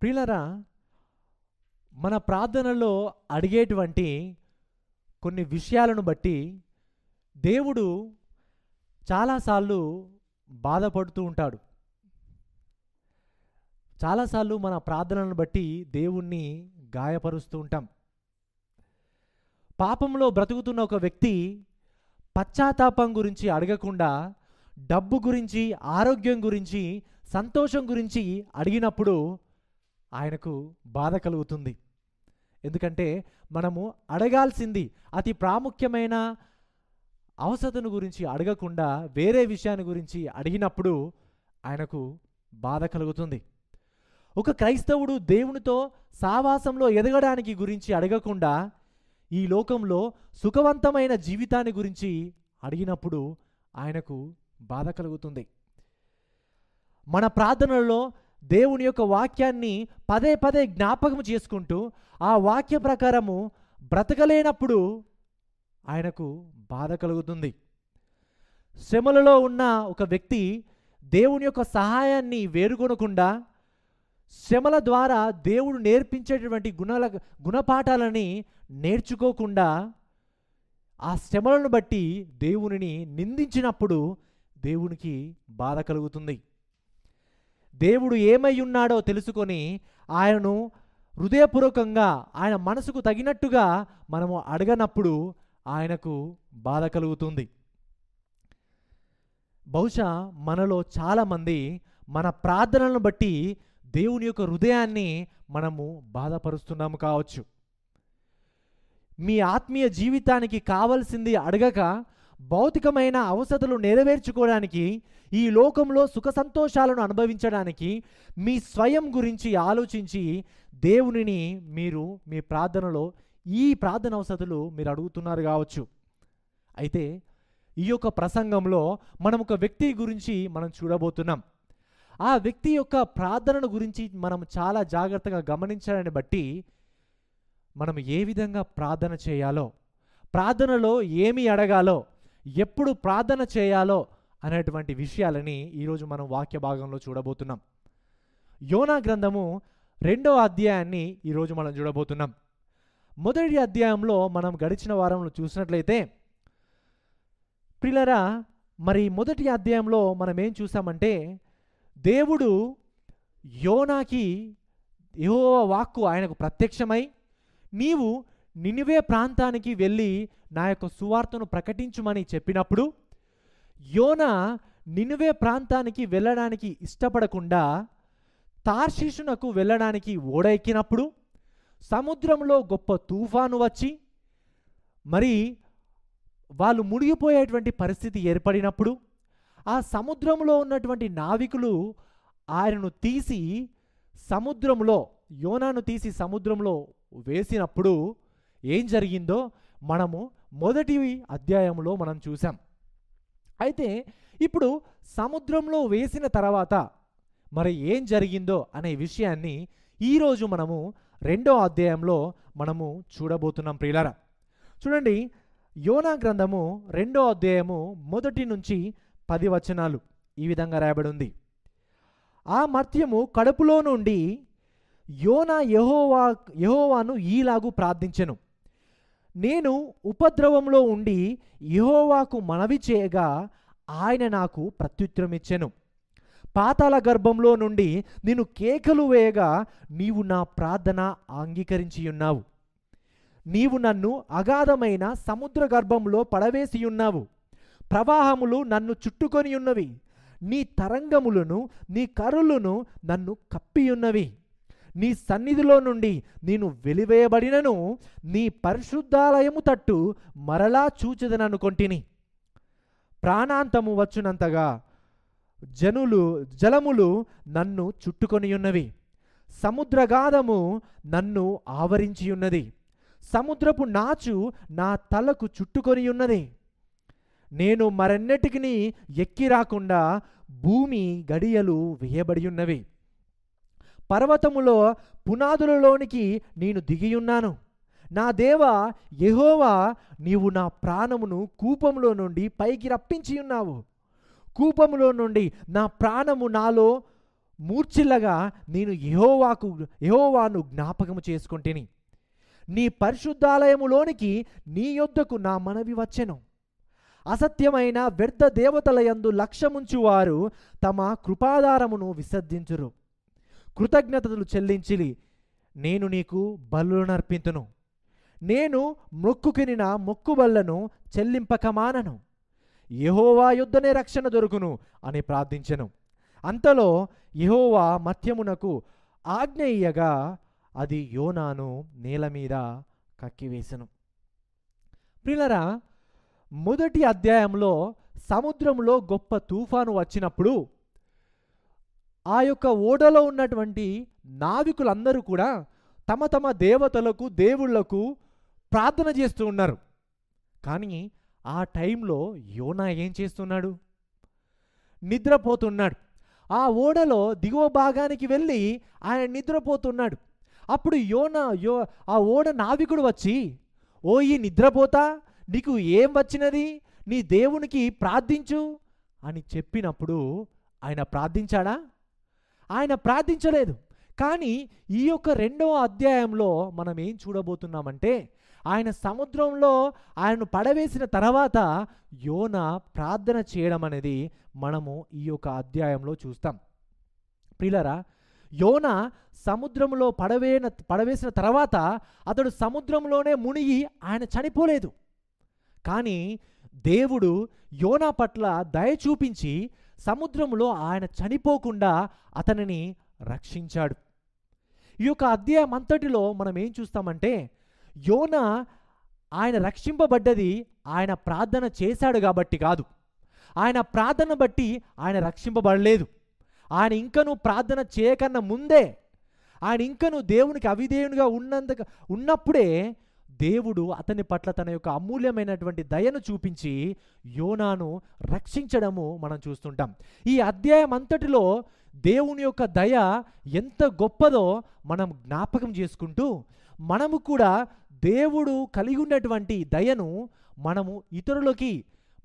ప్రియులారా, మన ప్రార్థనలో అడిగేటువంటి కొన్ని విషయాలను బట్టి దేవుడు చాలాసార్లు బాధపడుతూ ఉంటాడు. చాలాసార్లు మన ప్రార్థనలను బట్టి దేవుణ్ణి గాయపరుస్తూ ఉంటాం. పాపంలో బ్రతుకుతున్న ఒక వ్యక్తి పశ్చాత్తాపం గురించి అడగకుండా డబ్బు గురించి, ఆరోగ్యం గురించి, సంతోషం గురించి అడిగినప్పుడు ఆయనకు బాధ కలుగుతుంది. ఎందుకంటే మనము అడగాల్సింది అతి ప్రాముఖ్యమైన అవసరతను గురించి అడగకుండా వేరే విషయాన్ని గురించి అడిగినప్పుడు ఆయనకు బాధ కలుగుతుంది. ఒక క్రైస్తవుడు దేవునితో సావాసంలో ఎదగడానికి గురించి అడగకుండా ఈ లోకంలో సుఖవంతమైన జీవితాన్ని గురించి అడిగినప్పుడు ఆయనకు బాధ కలుగుతుంది. మన ప్రార్థనలో దేవుని యొక్క వాక్యాన్ని పదే పదే జ్ఞాపకం చేసుకుంటూ ఆ వాక్య ప్రకారము బ్రతకలేనప్పుడు ఆయనకు బాధ కలుగుతుంది. శ్రమలలో ఉన్న ఒక వ్యక్తి దేవుని యొక్క సహాయాన్ని వేరుకొనకుండా శ్రమల ద్వారా దేవుడు నేర్పించేటటువంటి గుణపాఠాలని నేర్చుకోకుండా ఆ శ్రమలను బట్టి దేవునిని నిందించినప్పుడు దేవునికి బాధ కలుగుతుంది. దేవుడు ఏమై ఉన్నాడో తెలుసుకొని ఆయనను హృదయపూర్వకంగా ఆయన మనసుకు తగినట్టుగా మనము అడగనప్పుడు ఆయనకు బాధ కలుగుతుంది. బహుశా మనలో చాలామంది మన ప్రార్థనలను బట్టి దేవుని యొక్క హృదయాన్ని మనము బాధపరుస్తున్నాము కావచ్చు. మీ ఆత్మీయ జీవితానికి కావలసింది అడగక భౌతికమైన అవసరతలు నెరవేర్చుకోవడానికి, ఈ లోకంలో సుఖ సంతోషాలను అనుభవించడానికి మీ స్వయం గురించి ఆలోచించి దేవునిని మీరు మీ ప్రార్థనలో ఈ ప్రార్థన అవసరతలు మీరు అడుగుతున్నారు కావచ్చు. అయితే ఈ యొక్క ప్రసంగంలో మనం ఒక వ్యక్తి గురించి మనం చూడబోతున్నాం. ఆ వ్యక్తి యొక్క ప్రార్థనను గురించి మనం చాలా జాగ్రత్తగా గమనించాలని బట్టి మనం ఏ విధంగా ప్రార్థన చేయాలో, ప్రార్థనలో ఏమి అడగాలో, ఎప్పుడు ప్రార్థన చేయాలో అనేటువంటి విషయాలని ఈరోజు మనం వాక్య భాగంలో చూడబోతున్నాం. యోనా గ్రంథము 2వ అధ్యాయాన్ని ఈరోజు మనం చూడబోతున్నాం. మొదటి అధ్యాయంలో మనం గడిచిన వారంలో చూసినట్లయితే ప్రియులారా, మరి మొదటి అధ్యాయంలో మనం ఏం చూసామంటే దేవుడు యోనాకి యెహోవా వాక్కు ఆయనకు ప్రత్యక్షమై నీవు నినివే ప్రాంతానికి వెళ్ళి నా యొక్క సువార్తను ప్రకటించుమని చెప్పినప్పుడు యోనా నినివే ప్రాంతానికి వెళ్ళడానికి ఇష్టపడకుండా తార్షీషునకు వెళ్ళడానికి ఓడ ఎక్కినప్పుడు సముద్రంలో గొప్ప తుఫాను వచ్చి మరి వాళ్ళు మునిగిపోయేటువంటి పరిస్థితి ఏర్పడినప్పుడు ఆ సముద్రంలో ఉన్నటువంటి నావికులు ఆయనను తీసి సముద్రంలో, యోనాను తీసి సముద్రంలో వేసినప్పుడు ఏం జరిగిందో మనము మొదటి అధ్యాయంలో మనం చూసాం. అయితే ఇప్పుడు సముద్రంలో వేసిన తర్వాత మరి ఏం జరిగిందో అనే విషయాన్ని ఈరోజు మనము 2వ అధ్యాయంలో మనము చూడబోతున్నాం. ప్రియులారా, చూడండి, యోనా గ్రంథము 2వ అధ్యాయము 1 నుంచి 10 వచనాలు ఈ విధంగా రాయబడి ఉంది. ఆ మర్త్యము కడుపులో నుండి యోనా యెహోవాను ఈలాగు ప్రార్థించెను. నేను ఉపద్రవంలో ఉండి యెహోవాకు మనవి చేయగా ఆయన నాకు ప్రత్యుత్తరమిచ్చెను. పాతాళ గర్భంలో నుండి నేను కేకలు వేయగా నీవు నా ప్రార్థన అంగీకరించి ఉన్నావు. నీవు నన్ను అగాధమైన సముద్ర గర్భంలో పడవేసి ఉన్నావు. ప్రవాహములు నన్ను చుట్టుకొని ఉన్నవి. నీ తరంగములను, నీ కరులను నన్ను కప్పియున్నవి. నీ సన్నిధిలో నుండి నేను వెలివేయబడినను నీ పరిశుద్ధాలయము తట్టు మరలా చూచెదననుకొంటిని. ప్రాణాంతము వచ్చునంతగా జలములు నన్ను చుట్టుకొని ఉన్నవి. సముద్రగాధము నన్ను ఆవరించి ఉన్నది. సముద్రపు నాచు నా తలకు చుట్టుకొని ఉన్నది. నేను మరెన్నటికి ఎక్కి రాకుండా భూమి గడియలు వేయబడి ఉన్నవి. పర్వతములో పునాదులలోనికి నేను దిగియున్నాను. నా దేవా యెహోవా, నీవు నా ప్రాణమును కూపంలో నుండి పైకి రప్పించి ఉన్నావు. కూపములో నుండి నా ప్రాణము నాలో మూర్ఛిల్లగా నేను యెహోవాను జ్ఞాపకము చేసుకొంటిని. నీ పరిశుద్ధాలయములోనికి నీ యొద్దకు నా మనవి వచ్చెను. అసత్యమైన వ్యర్థ దేవతల యందు లక్ష్యముంచువారు తమ కృపాధారమును విసర్జించురు. కృతజ్ఞతలు చెల్లించిలి నేను నీకు బలులు నర్పింతును. నేను మొక్కుకొనిన మొక్కుబళ్లను చెల్లింపక మానను. యెహోవా యొద్దనే రక్షణ దొరుకును అని ప్రార్థించెను. అంతలో యెహోవా మత్యమునకు ఆజ్ఞ ఇయ్యగా అది యోనాను నేల మీద కక్కివేసెను. ప్రియులారా, మొదటి అధ్యాయంలో సముద్రంలో గొప్ప తుఫాను వచ్చినప్పుడు ఆ యొక్క ఓడలో ఉన్నటువంటి నావికులందరూ కూడా తమ తమ దేవతలకు దేవుళ్లకు ప్రార్థన చేస్తూ ఉన్నారు. కానీ ఆ టైంలో యోనా ఏం చేస్తున్నాడు? నిద్రపోతున్నాడు. ఆ ఓడలో దిగువ భాగానికి వెళ్ళి ఆయన నిద్రపోతున్నాడు. అప్పుడు ఆ ఓడ నావికుడు వచ్చి, ఓ ఈ నిద్రపోతా, నీకు ఏం వచ్చినది? నీ దేవునికి ప్రార్థించు అని చెప్పినప్పుడు ఆయన ప్రార్థించాడా? ఆయన ప్రార్థించలేదు. కానీ ఈ యొక్క 2వ అధ్యాయంలో మనం ఏం చూడబోతున్నామంటే, ఆయన సముద్రంలో ఆయనను పడవేసిన తర్వాత యోనా ప్రార్థన చేయడం అనేది మనము ఈ యొక్క అధ్యాయంలో చూస్తాం. ప్రియులారా, యోనా సముద్రంలో పడవేసిన తర్వాత అతడు సముద్రంలోనే మునిగి ఆయన చనిపోలేదు. కానీ దేవుడు యోనా పట్ల దయ చూపించి సముద్రంలో ఆయన చనిపోకుండా అతనిని రక్షించాడు. ఈ యొక్క అధ్యాయం అంతటిలో మనం ఏం చూస్తామంటే, యోనా ఆయన రక్షింపబడ్డది ఆయన ప్రార్థన చేశాడు కాబట్టి కాదు. ఆయన ప్రార్థన బట్టి ఆయన రక్షింపబడలేదు. ఆయన ఇంకనూ ప్రార్థన చేయకన్నా ముందే, ఆయన ఇంకనూ దేవునికి అవిధేయునిగా ఉన్నప్పుడే దేవుడు అతని పట్ల తన యొక్క అమూల్యమైనటువంటి దయను చూపించి యోనాను రక్షించడము మనం చూస్తుంటాం. ఈ అధ్యాయం అంతటిలో దేవుని యొక్క దయ ఎంత గొప్పదో మనం జ్ఞాపకం చేసుకుంటూ, మనము కూడా దేవుడు కలిగి ఉన్నటువంటి దయను మనము ఇతరులకి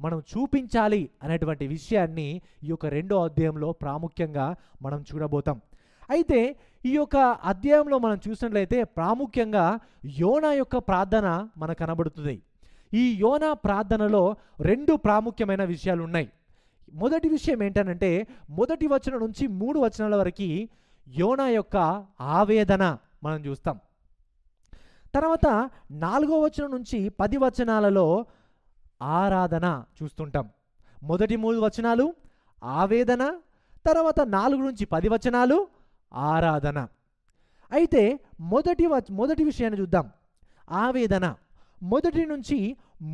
మనం చూపించాలి అనేటువంటి విషయాన్ని ఈ యొక్క 2వ అధ్యాయంలో ప్రాముఖ్యంగా మనం చూడబోతాం. అయితే ఈ యొక్క అధ్యాయంలో మనం చూసినట్లయితే ప్రాముఖ్యంగా యోనా యొక్క ప్రార్థన మనకు కనబడుతుంది. ఈ యోనా ప్రార్థనలో 2 ప్రాముఖ్యమైన విషయాలు ఉన్నాయి. మొదటి విషయం ఏంటనంటే, మొదటి వచనం నుంచి 3 వచనాల వరకు యోనా యొక్క ఆవేదన మనం చూస్తాం. తర్వాత 4వ వచనం నుంచి 10 వచనాలలో ఆరాధన చూస్తుంటాం. మొదటి 3 వచనాలు ఆవేదన, తర్వాత 4 నుంచి 10 వచనాలు ఆరాధన. అయితే మొదటి విషయాన్ని చూద్దాం. ఆవేదన మొదటి నుంచి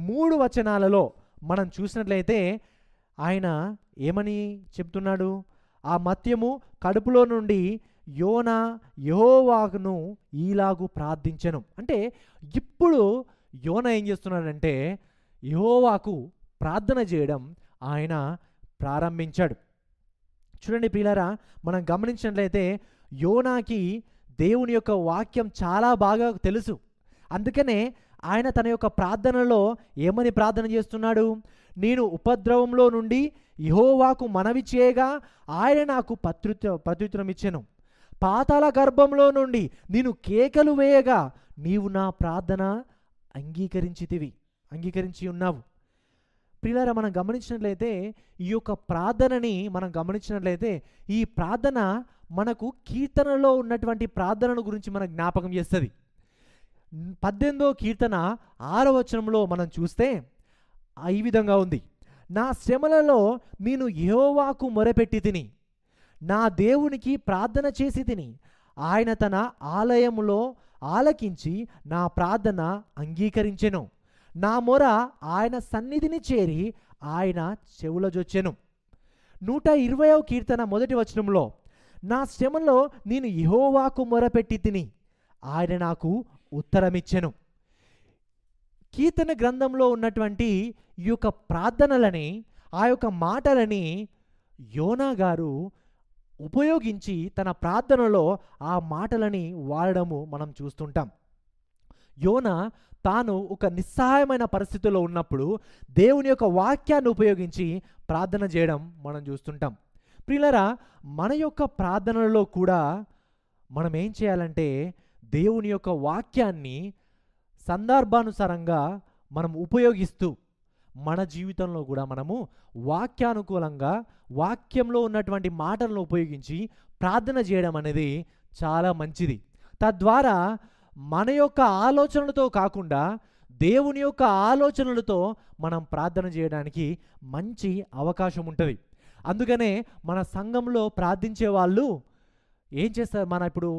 3 వచనాలలో మనం చూసినట్లయితే ఆయన ఏమని చెప్తున్నాడు? ఆ మత్యము కడుపులో నుండి యోనా యెహోవాను ఈలాగు ప్రార్థించెను. అంటే ఇప్పుడు యోనా ఏం చేస్తున్నాడంటే యెహోవాకు ప్రార్థన చేయడం ఆయన ప్రారంభించాడు. చూడండి ప్రియులారా, మనం గమనించినట్లయితే యోనాకి దేవుని యొక్క వాక్యం చాలా బాగా తెలుసు. అందుకనే ఆయన తన యొక్క ప్రార్థనలో ఏమని ప్రార్థన చేస్తున్నాడు? నేను ఉపద్రవంలో నుండి యెహోవాకు మనవి చేయగా ఆయన నాకు ప్రత్యుత్తరం ఇచ్చెను. పాతాళ గర్భంలో నుండి నేను కేకలు వేయగా నీవు నా ప్రార్థన అంగీకరించి ఉన్నావు. ప్రియులారా, మనం గమనించినట్లయితే ఈ యొక్క ప్రార్థనని మనం గమనించినట్లయితే ఈ ప్రార్థన మనకు కీర్తనలో ఉన్నటువంటి ప్రార్థనను గురించి మనకు జ్ఞాపకం చేస్తుంది. 18వ కీర్తన 6వ వచనంలో మనం చూస్తే ఈ విధంగా ఉంది. నా శ్రమలలో నేను యెహోవాకు మొరపెట్టి తిని, నా దేవునికి ప్రార్థన చేసి తిని, ఆయన తన ఆలయములో ఆలకించి నా ప్రార్థన అంగీకరించెను. నా మొర ఆయన సన్నిధిని చేరి ఆయన చెవులజొచ్చెను. 120వ కీర్తన 1వ వచనంలో నా శ్రమలో నేను యెహోవాకు మొరపెట్టి తిని ఆయన నాకు ఉత్తరమిచ్చెను. కీర్తన గ్రంథంలో ఉన్నటువంటి ఈ యొక్క ప్రార్థనలని, ఆ యొక్క మాటలని యోనా గారు ఉపయోగించి తన ప్రార్థనలో ఆ మాటలని వాడడము మనం చూస్తుంటాం. యోనా తాను ఒక నిస్సహాయమైన పరిస్థితిలో ఉన్నప్పుడు దేవుని యొక్క వాక్యాన్ని ఉపయోగించి ప్రార్థన చేయడం మనం చూస్తుంటాం. ప్రియులారా, మన యొక్క ప్రార్థనలలో కూడా మనం ఏం చేయాలంటే దేవుని యొక్క వాక్యాన్ని సందర్భానుసారంగా మనం ఉపయోగిస్తూ మన జీవితంలో కూడా మనము వాక్యానుకూలంగా వాక్యంలో ఉన్నటువంటి మాటలను ఉపయోగించి ప్రార్థన చేయడం అనేది చాలా మంచిది. తద్వారా మన యొక్క ఆలోచనలతో కాకుండా దేవుని యొక్క ఆలోచనలతో మనం ప్రార్థన చేయడానికి మంచి అవకాశం ఉంటుంది. అందుకనే మన సంఘంలో ప్రార్థించే వాళ్ళు ఏం చేస్తారు? ఇప్పుడు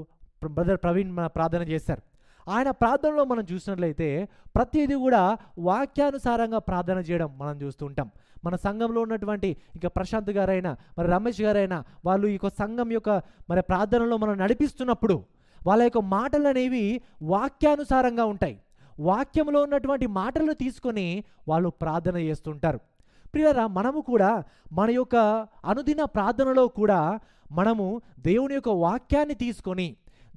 బ్రదర్ ప్రవీణ్ ప్రార్థన చేస్తారు. ఆయన ప్రార్థనలో మనం చూసినట్లయితే ప్రతిదీ కూడా వాక్యానుసారంగా ప్రార్థన చేయడం మనం చూస్తూ ఉంటాం. మన సంఘంలో ఉన్నటువంటి ఇంకా ప్రశాంత్ గారైనా మరి రమేష్ గారైనా వాళ్ళు ఈ సంఘం యొక్క మరి ప్రార్థనలో మనం నడిపిస్తున్నప్పుడు వాళ్ళ యొక్క మాటలు అనేవి వాక్యానుసారంగా ఉంటాయి. వాక్యంలో ఉన్నటువంటి మాటలు తీసుకొని వాళ్ళు ప్రార్థన చేస్తుంటారు. ప్రియులారా, మనము కూడా మన యొక్క అనుదిన ప్రార్థనలో కూడా మనము దేవుని యొక్క వాక్యాన్ని తీసుకొని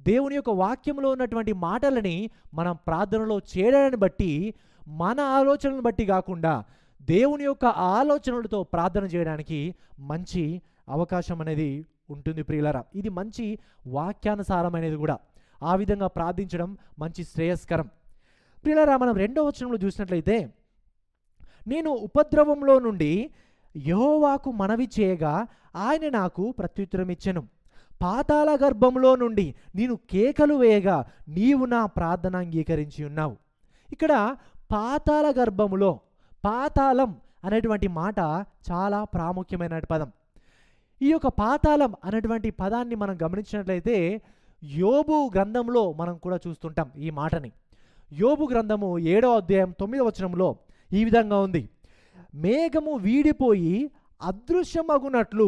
దేవుని యొక్క వాక్యంలో ఉన్నటువంటి మాటలని మనం ప్రార్థనలో చేయడాన్ని బట్టి మన ఆలోచనలను బట్టి కాకుండా దేవుని యొక్క ఆలోచనలతో ప్రార్థన చేయడానికి మంచి అవకాశం అనేది ఉంటుంది. ప్రియులారా, ఇది మంచి వాక్యానుసారమైనది కూడా. ఆ విధంగా ప్రార్థించడం మంచి శ్రేయస్కరం. ప్రియులారా, మనం 2వ వచనంలో చూసినట్లయితే, నేను ఉపద్రవంలో నుండి యెహోవాకు మనవి చేయగా ఆయన నాకు ప్రత్యుత్తరం ఇచ్చెను. పాతాళ గర్భంలో నుండి నేను కేకలు వేయగా నీవు నా ప్రార్థన అంగీకరించి ఉన్నావు. ఇక్కడ పాతాళ గర్భములో, పాతాళం అనేటువంటి మాట చాలా ప్రాముఖ్యమైన పదం. ఈ యొక్క పాతాళం అనేటువంటి పదాన్ని మనం గమనించినట్లయితే యోబు గ్రంథంలో మనం కూడా చూస్తుంటాం ఈ మాటని. యోబు గ్రంథము 7వ అధ్యాయం 9వ వచనంలో ఈ విధంగా ఉంది, మేఘము వీడిపోయి అదృశ్యమగునట్లు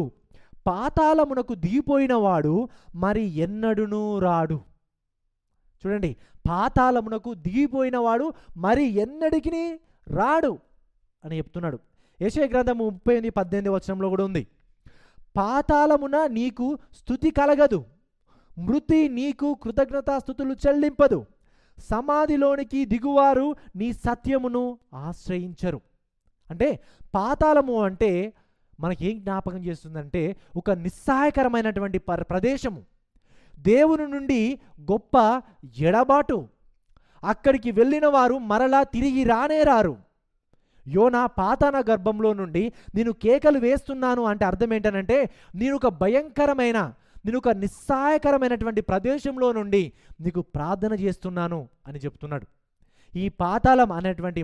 పాతాళమునకు దిగిపోయిన వాడు మరి ఎన్నడునూ రాడు. చూడండి, పాతాళమునకు దిగిపోయిన వాడు మరి ఎన్నడికి రాడు అని చెప్తున్నాడు. యెషయా గ్రంథము 38:18 వచనంలో కూడా ఉంది, పాతాళమున నీకు స్తుతి కలగదు, మృతి నీకు కృతజ్ఞతాస్తుతులు చెల్లింపదు, సమాధిలోనికి దిగువారు నీ సత్యమును ఆశ్రయించరు. అంటే పాతాళము అంటే మనకేం జ్ఞాపకం చేస్తుందంటే ఒక నిస్సహాయకరమైనటువంటి ప్రదేశము, దేవుని నుండి గొప్ప ఎడబాటు. అక్కడికి వెళ్ళిన వారు మరలా తిరిగి రానే రారు. యోనా పాతాళ గర్భంలో నుండి నేను కేకలు వేస్తున్నాను అంటే అర్థం ఏంటనంటే నేను ఒక భయంకరమైన, నేను ఒక నిస్సహాయకరమైనటువంటి ప్రదేశంలో నుండి నీకు ప్రార్థన చేస్తున్నాను అని చెప్తున్నాడు. ఈ పాతాళం అనేటువంటి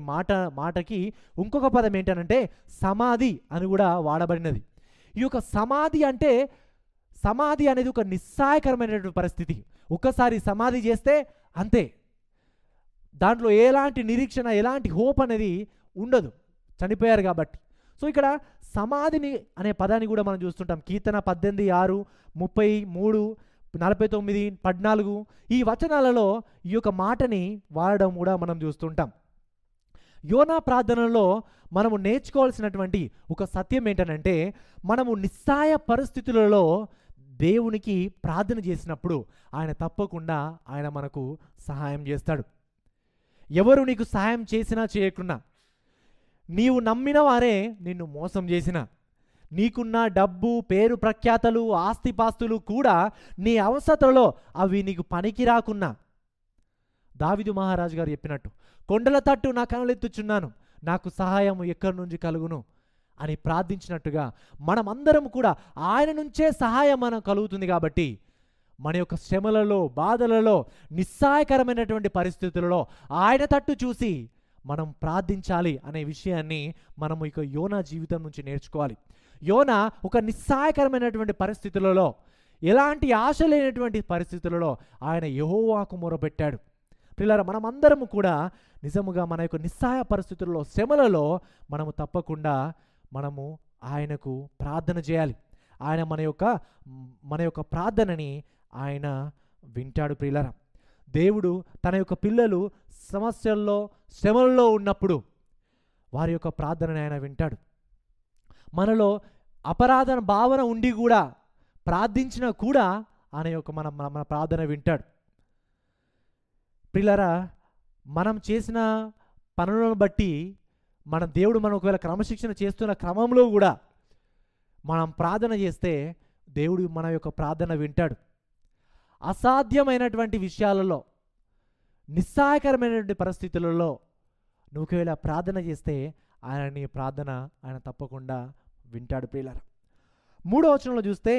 మాటకి ఇంకొక పదం ఏంటనంటే సమాధి అని కూడా వాడబడినది. ఈ యొక్క సమాధి అంటే, సమాధి అనేది ఒక నిస్సహాయకరమైనటువంటి పరిస్థితి. ఒక్కసారి సమాధి చేస్తే అంతే, దాంట్లో ఎలాంటి నిరీక్షణ, ఎలాంటి హోప్ అనేది ఉండదు, చనిపోయారు కాబట్టి. సో ఇక్కడ సమాధిని అనే పదాన్ని కూడా మనం చూస్తుంటాం. కీర్తన 18:6, 33, 49, 14 ఈ వచనాలలో ఈ యొక్క మాటని వాడడం కూడా మనం చూస్తుంటాం. యోనా ప్రార్థనలో మనము నేర్చుకోవాల్సినటువంటి ఒక సత్యం ఏంటనంటే, మనము నిస్సహాయ పరిస్థితులలో దేవునికి ప్రార్థన చేసినప్పుడు ఆయన తప్పకుండా ఆయన మనకు సహాయం చేస్తాడు. ఎవరు నీకు సహాయం చేసినా చేయకున్నా, నీవు నమ్మిన వారే నిన్ను మోసం చేసిన, నీకున్న డబ్బు, పేరు, ప్రఖ్యాతలు, ఆస్తిపాస్తులు కూడా నీ అవసరతలో అవి నీకు పనికి రాకున్నా, దావీదు మహారాజు గారు చెప్పినట్టు కొండల తట్టు నా కనులెత్తుచున్నాను, నాకు సహాయం ఎక్కడి నుంచి కలుగును అని ప్రార్థించినట్టుగా మనమందరం కూడా ఆయన నుంచే సహాయం మనం కలుగుతుంది. కాబట్టి మన యొక్క శ్రమలలో, బాధలలో, నిస్సహాయకరమైనటువంటి పరిస్థితులలో ఆయన తట్టు చూసి మనం ప్రార్థించాలి అనే విషయాన్ని మనము ఇక యోనా జీవితం నుంచి నేర్చుకోవాలి. యోనా ఒక నిస్సహాయకరమైనటువంటి పరిస్థితులలో, ఎలాంటి ఆశ లేనటువంటి పరిస్థితులలో ఆయన యెహోవాకు మొరపెట్టాడు. పిల్లల, మనమందరము కూడా నిజముగా మన యొక్క నిస్సహాయ పరిస్థితుల్లో, శ్రమలలో మనము తప్పకుండా మనము ఆయనకు ప్రార్థన చేయాలి. ఆయన మన యొక్క ప్రార్థనని ఆయన వింటాడు. ప్రియులారా, దేవుడు తన యొక్క పిల్లలు సమస్యల్లో, శ్రమల్లో ఉన్నప్పుడు వారి యొక్క ప్రార్థనని ఆయన వింటాడు. మనలో అపరాధ భావన ఉండి కూడా ప్రార్థించినా కూడా ఆయన యొక్క మన ప్రార్థన వింటాడు. ప్రియులారా, మనం చేసిన పనులను బట్టి దేవుడు మనం ఒకవేళ క్రమశిక్షణ చేస్తున్న క్రమంలో కూడా మనం ప్రార్థన చేస్తే దేవుడు మన యొక్క ప్రార్థన వింటాడు. అసాధ్యమైనటువంటి విషయాలలో, నిస్సహాయకరమైనటువంటి పరిస్థితులలో నువ్వు ఒకవేళ ప్రార్థన చేస్తే ఆయన నీ ప్రార్థన ఆయన తప్పకుండా వింటాడు. ప్రియులారా, 3వ వచనంలో చూస్తే,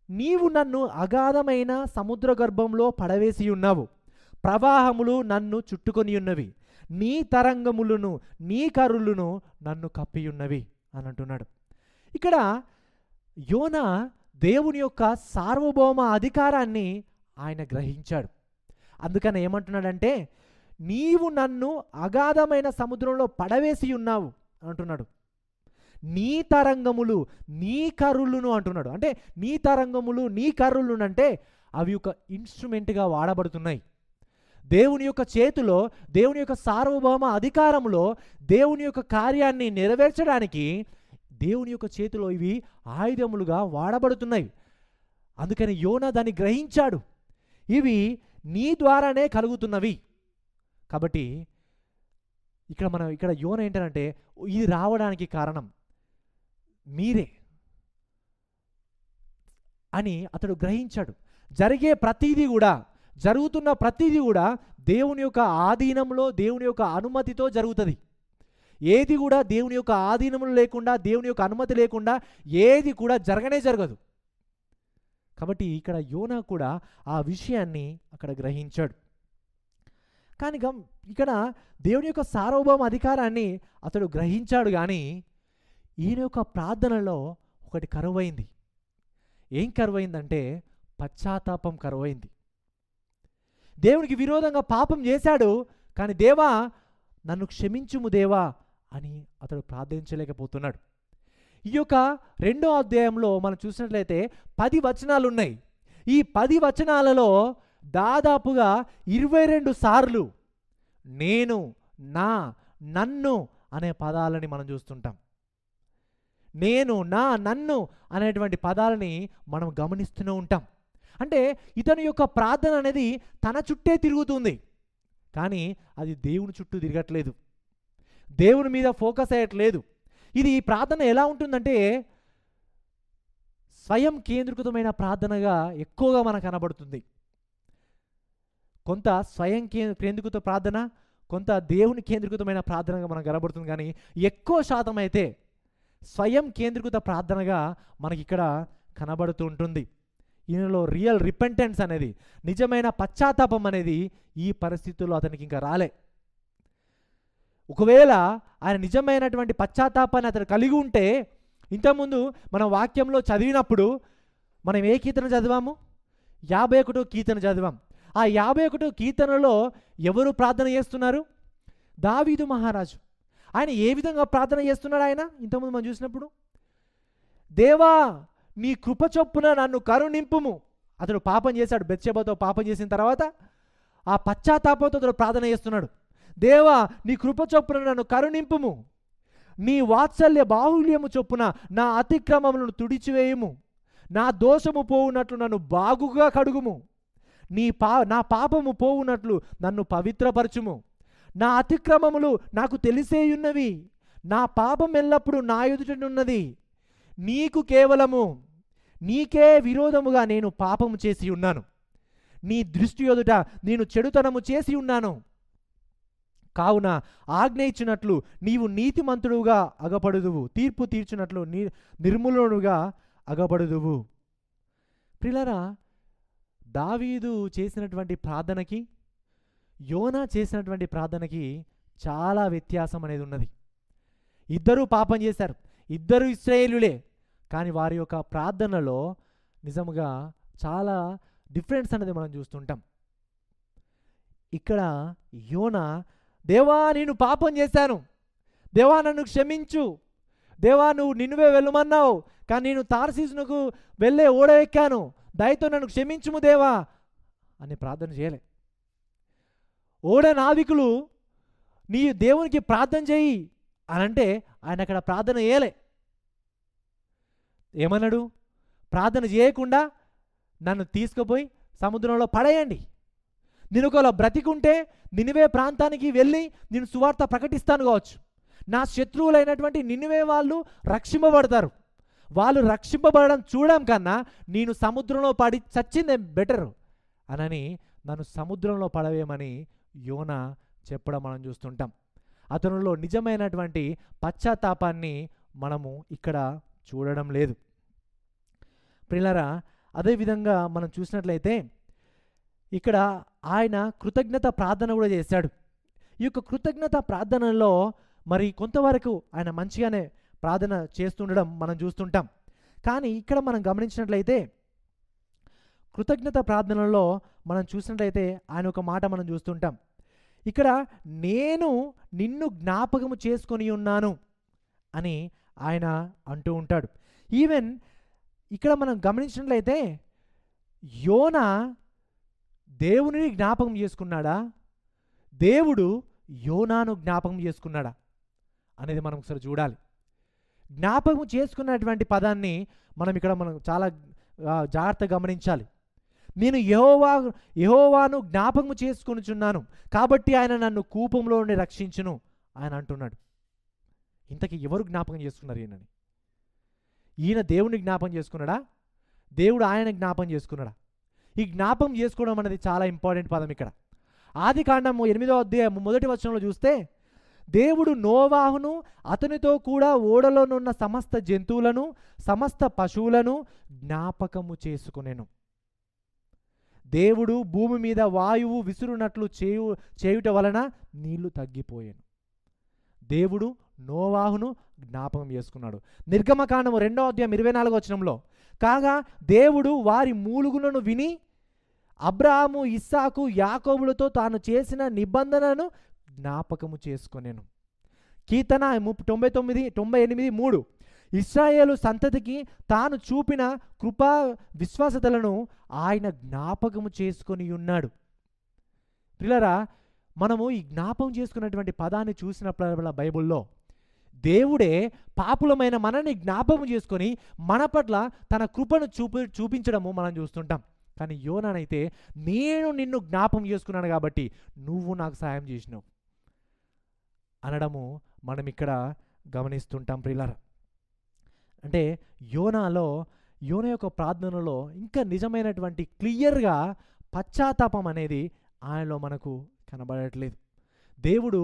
నీవు నన్ను అగాధమైన సముద్ర గర్భంలో పడవేసి ఉన్నావు, ప్రవాహములు నన్ను చుట్టుకొని ఉన్నవి, నీ తరంగములను నీ కరులను నన్ను కప్పియున్నవి అని అంటున్నాడు. ఇక్కడ యోనా దేవుని యొక్క సార్వభౌమ అధికారాన్ని ఆయన గ్రహించాడు. అందుకని ఏమంటున్నాడంటే, నీవు నన్ను అగాధమైన సముద్రంలో పడవేసి ఉన్నావు అంటున్నాడు. నీ తరంగములు నీ కర్రులను అంటున్నాడు. అంటే నీ తరంగములు నీ కర్రులను అంటే అవి ఒక ఇన్స్ట్రుమెంట్గా వాడబడుతున్నాయి. దేవుని యొక్క చేతిలో, దేవుని యొక్క సార్వభౌమ అధికారంలో దేవుని యొక్క కార్యాన్ని నెరవేర్చడానికి దేవుని యొక్క చేతిలో ఇవి ఆయుధములుగా వాడబడుతున్నాయి. అందుకని యోనా దాన్ని గ్రహించాడు. ఇవి నీ ద్వారానే కలుగుతున్నవి. కాబట్టి ఇక్కడ యోనా ఏంటంటే, ఇది రావడానికి కారణం మీరే అని అతడు గ్రహించాడు. జరుగుతున్న ప్రతిదీ కూడా దేవుని యొక్క ఆధీనంలో, దేవుని యొక్క అనుమతితో జరుగుతుంది. ఏది కూడా దేవుని యొక్క ఆధీనంలో లేకుండా, దేవుని యొక్క అనుమతి లేకుండా ఏది కూడా జరగదు. కాబట్టి ఇక్కడ యోనా కూడా ఆ విషయాన్ని అక్కడ గ్రహించాడు. కానీ ఇక్కడ దేవుని యొక్క సార్వభౌమ అధికారాన్ని అతడు గ్రహించాడు. కానీ ఈయన యొక్క ప్రార్థనలో ఒకటి కరువైంది. ఏం కరువైందంటే పశ్చాత్తాపం కరువైంది. దేవునికి విరోధంగా పాపం చేశాడు, కానీ దేవా నన్ను క్షమించుము దేవా అని అతడు ప్రార్థించలేకపోతున్నాడు. ఈ యొక్క 2వ అధ్యాయంలో మనం చూసినట్లయితే 10 వచనాలు ఉన్నాయి. ఈ 10 వచనాలలో దాదాపుగా 22 సార్లు నేను, నా, నన్ను అనే పదాలని మనం చూస్తుంటాం. నేను, నా, నన్ను అనేటువంటి పదాలని మనం గమనిస్తూనే ఉంటాం. అంటే ఇతని యొక్క ప్రార్థన అనేది తన చుట్టే తిరుగుతుంది, కానీ అది దేవుని చుట్టూ తిరగట్లేదు, దేవుని మీద ఫోకస్ అయ్యట్లేదు. ఇది ఈ ప్రార్థన ఎలా ఉంటుందంటే స్వయం కేంద్రీకృతమైన ప్రార్థనగా ఎక్కువగా మనకు కనబడుతుంది. కొంత స్వయం కేంద్రీకృత ప్రార్థన, కొంత దేవుని కేంద్రీకృతమైన ప్రార్థనగా మనకు కనబడుతుంది. కానీ ఎక్కువ శాతం అయితే స్వయం కేంద్రీకృత ప్రార్థనగా మనకి ఇక్కడ కనబడుతూ ఉంటుంది. ఈయనలో రియల్ రిపెంటెన్స్ అనేది, నిజమైన పశ్చాత్తాపం అనేది ఈ పరిస్థితుల్లో అతనికి ఇంకా రాలే. ఒకవేళ ఆయన నిజమైనటువంటి పశ్చాత్తాపాన్ని అతను కలిగి ఉంటే, ఇంతకుముందు మనం వాక్యంలో చదివినప్పుడు మనం ఏ కీర్తన చదివాము? 51వ కీర్తన చదివాం. ఆ 51వ కీర్తనలో ఎవరు ప్రార్థన చేస్తున్నారు? దావీదు మహారాజు. ఆయన ఏ విధంగా ప్రార్థన చేస్తున్నాడు? ఆయన ఇంతకుముందు మనం చూసినప్పుడు, దేవా నీ కృప చొప్పున నన్ను కరుణింపుము. అతడు పాపం చేశాడు, బెత్షెబతో పాపం చేసిన తర్వాత ఆ పశ్చాత్తాపంతో అతడు ప్రార్థన చేస్తున్నాడు. దేవా నీ కృప చొప్పున నన్ను కరుణింపుము, నీ వాత్సల్య బాహుల్యము చొప్పున నా అతిక్రమములను తుడిచివేయుము, నా దోషము పోవునట్లు నన్ను బాగుగా కడుగుము, నా పాపము పోవునట్లు నన్ను పవిత్రపరచుము, నా అతిక్రమములు నాకు తెలిసేయున్నవి, నా పాపం ఎల్లప్పుడూ నా ఎదుటనున్నది, నీకు కేవలము నీకే విరోధముగా నేను పాపము చేసి ఉన్నాను, నీ దృష్టి ఎదుట నేను చెడుతనము చేసి ఉన్నాను, కావున ఆజ్ఞ ఇచ్చినట్లు నీవు నీతిమంతుడుగా అగపడుదువు, తీర్పు తీర్చినట్లు నిర్మూలనుగా అగపడుదువు. ప్రియులారా, దావీదు చేసినటువంటి ప్రార్థనకి యోనా చేసినటువంటి ప్రార్థనకి చాలా వ్యత్యాసం అనేది ఉన్నది. ఇద్దరూ పాపం చేశారు, ఇద్దరు ఇశ్రాయేలులే, కానీ వారి యొక్క ప్రార్థనలో నిజంగా చాలా డిఫరెన్స్ అనేది మనం చూస్తుంటాం. ఇక్కడ యోనా, దేవా నేను పాపం చేశాను, దేవా నన్ను క్షమించు, దేవా నువ్వు నిన్నువే వెళ్ళమన్నావు, కానీ నేను తార్సీసునకు వెళ్ళే ఓడ ఎక్కాను, దయతో నన్ను క్షమించుము దేవా అని ప్రార్థన చేయలే. ఓడ నావికులు నీ దేవునికి ప్రార్థన చేయి అని అంటే ఆయన అక్కడ ప్రార్థన చేయలే. ఏమన్నాడు? ప్రార్థన చేయకుండా నన్ను తీసుకుపోయి సముద్రంలో పడేయండి, నేను ఒకవేళ బ్రతికుంటే నినివే ప్రాంతానికి వెళ్ళి నేను సువార్త ప్రకటిస్తాను కావచ్చు, నా శత్రువులైనటువంటి నినివే వాళ్ళు రక్షింపబడతారు. వాళ్ళు రక్షింపబడడం చూడడం కన్నా నేను సముద్రంలో పడి చచ్చిందే బెటరు అనని నన్ను సముద్రంలో పడవేమని యోనా చెప్పడం మనం చూస్తుంటాం. అతనిలో నిజమైనటువంటి పశ్చాత్తాపాన్ని మనము ఇక్కడ చూడడం లేదు. ప్రియులారా, అదేవిధంగా మనం చూసినట్లయితే ఇక్కడ ఆయన కృతజ్ఞత ప్రార్థన కూడా చేశాడు. ఈ యొక్క కృతజ్ఞత ప్రార్థనలో మరి కొంతవరకు ఆయన మంచిగానే ప్రార్థన చేస్తుండడం మనం చూస్తుంటాం. కానీ ఇక్కడ మనం గమనించినట్లయితే కృతజ్ఞత ప్రార్థనలో మనం చూసినట్లయితే ఆయన ఒక మాట మనం చూస్తుంటాం. ఇక్కడ నేను నిన్ను జ్ఞాపకము చేసుకొని ఉన్నాను అని ఆయన అంటూ ఉంటాడు. ఈవెన్ ఇక్కడ మనం గమనించినట్లయితే యోనా దేవునిని జ్ఞాపకం చేసుకున్నాడా, దేవుడు యోనాను జ్ఞాపకం చేసుకున్నాడా అనేది మనం ఒకసారి చూడాలి. జ్ఞాపకం చేసుకున్నటువంటి పదాన్ని మనం చాలా జాగ్రత్తగా గమనించాలి. నేను యెహోవాను జ్ఞాపకం చేసుకొనుచున్నాను కాబట్టి ఆయన నన్ను కూపంలో నుండి రక్షించును ఆయన అంటున్నాడు. ఇంతకీ ఎవరు జ్ఞాపకం చేసుకున్నారు ఈయనని? ఈయన దేవుని జ్ఞాపకం చేసుకున్నాడా, దేవుడు ఆయన జ్ఞాపకం చేసుకున్నాడా? ఈ జ్ఞాపకం చేసుకోవడం అనేది చాలా ఇంపార్టెంట్ పదం. ఇక్కడ ఆదికాండము 8వ అధ్యాయం 1వ వచనంలో చూస్తే దేవుడు నోవాహును అతనితో కూడా ఓడలోనున్న సమస్త జంతువులను సమస్త పశువులను జ్ఞాపకము చేసుకొనెను. దేవుడు భూమి మీద వాయువు విసురునట్లు చేయుట వలన నీళ్లు తగ్గిపోయాను. దేవుడు నోవాహును జ్ఞాపకం చేసుకున్నాడు. నిర్గమకాండము 2వ అధ్యాయం 24వ వచనంలో కాగా దేవుడు వారి మూలుగులను విని అబ్రాహాము ఇస్సాకు యాకోబులతో తాను చేసిన నిబంధనను జ్ఞాపకము చేసుకొనెను. కీర్తన 98:3 ఇశ్రాయేలు సంతతికి తాను చూపిన కృపా విశ్వాసతలను ఆయన జ్ఞాపకము చేసుకొని ఉన్నాడు. ప్రియులారా, మనము ఈ జ్ఞాపకం చేసుకున్నటువంటి పదాన్ని చూసినప్పుడు బైబిల్లో దేవుడే పాపులమైన మనని జ్ఞాపకం చేసుకొని మన పట్ల తన కృపను చూపించడము మనం చూస్తుంటాం. కానీ యోనానైతే నేను నిన్ను జ్ఞాపకం చేసుకున్నాను కాబట్టి నువ్వు నాకు సాయం చేసినావు అనడము మనం ఇక్కడ గమనిస్తుంటాం. ప్రియులారా, అంటే యోనా యొక్క ప్రార్థనలో ఇంకా నిజమైనటువంటి క్లియర్గా పశ్చాత్తాపం అనేది ఆయనలో మనకు కనబడట్లేదు. దేవుడు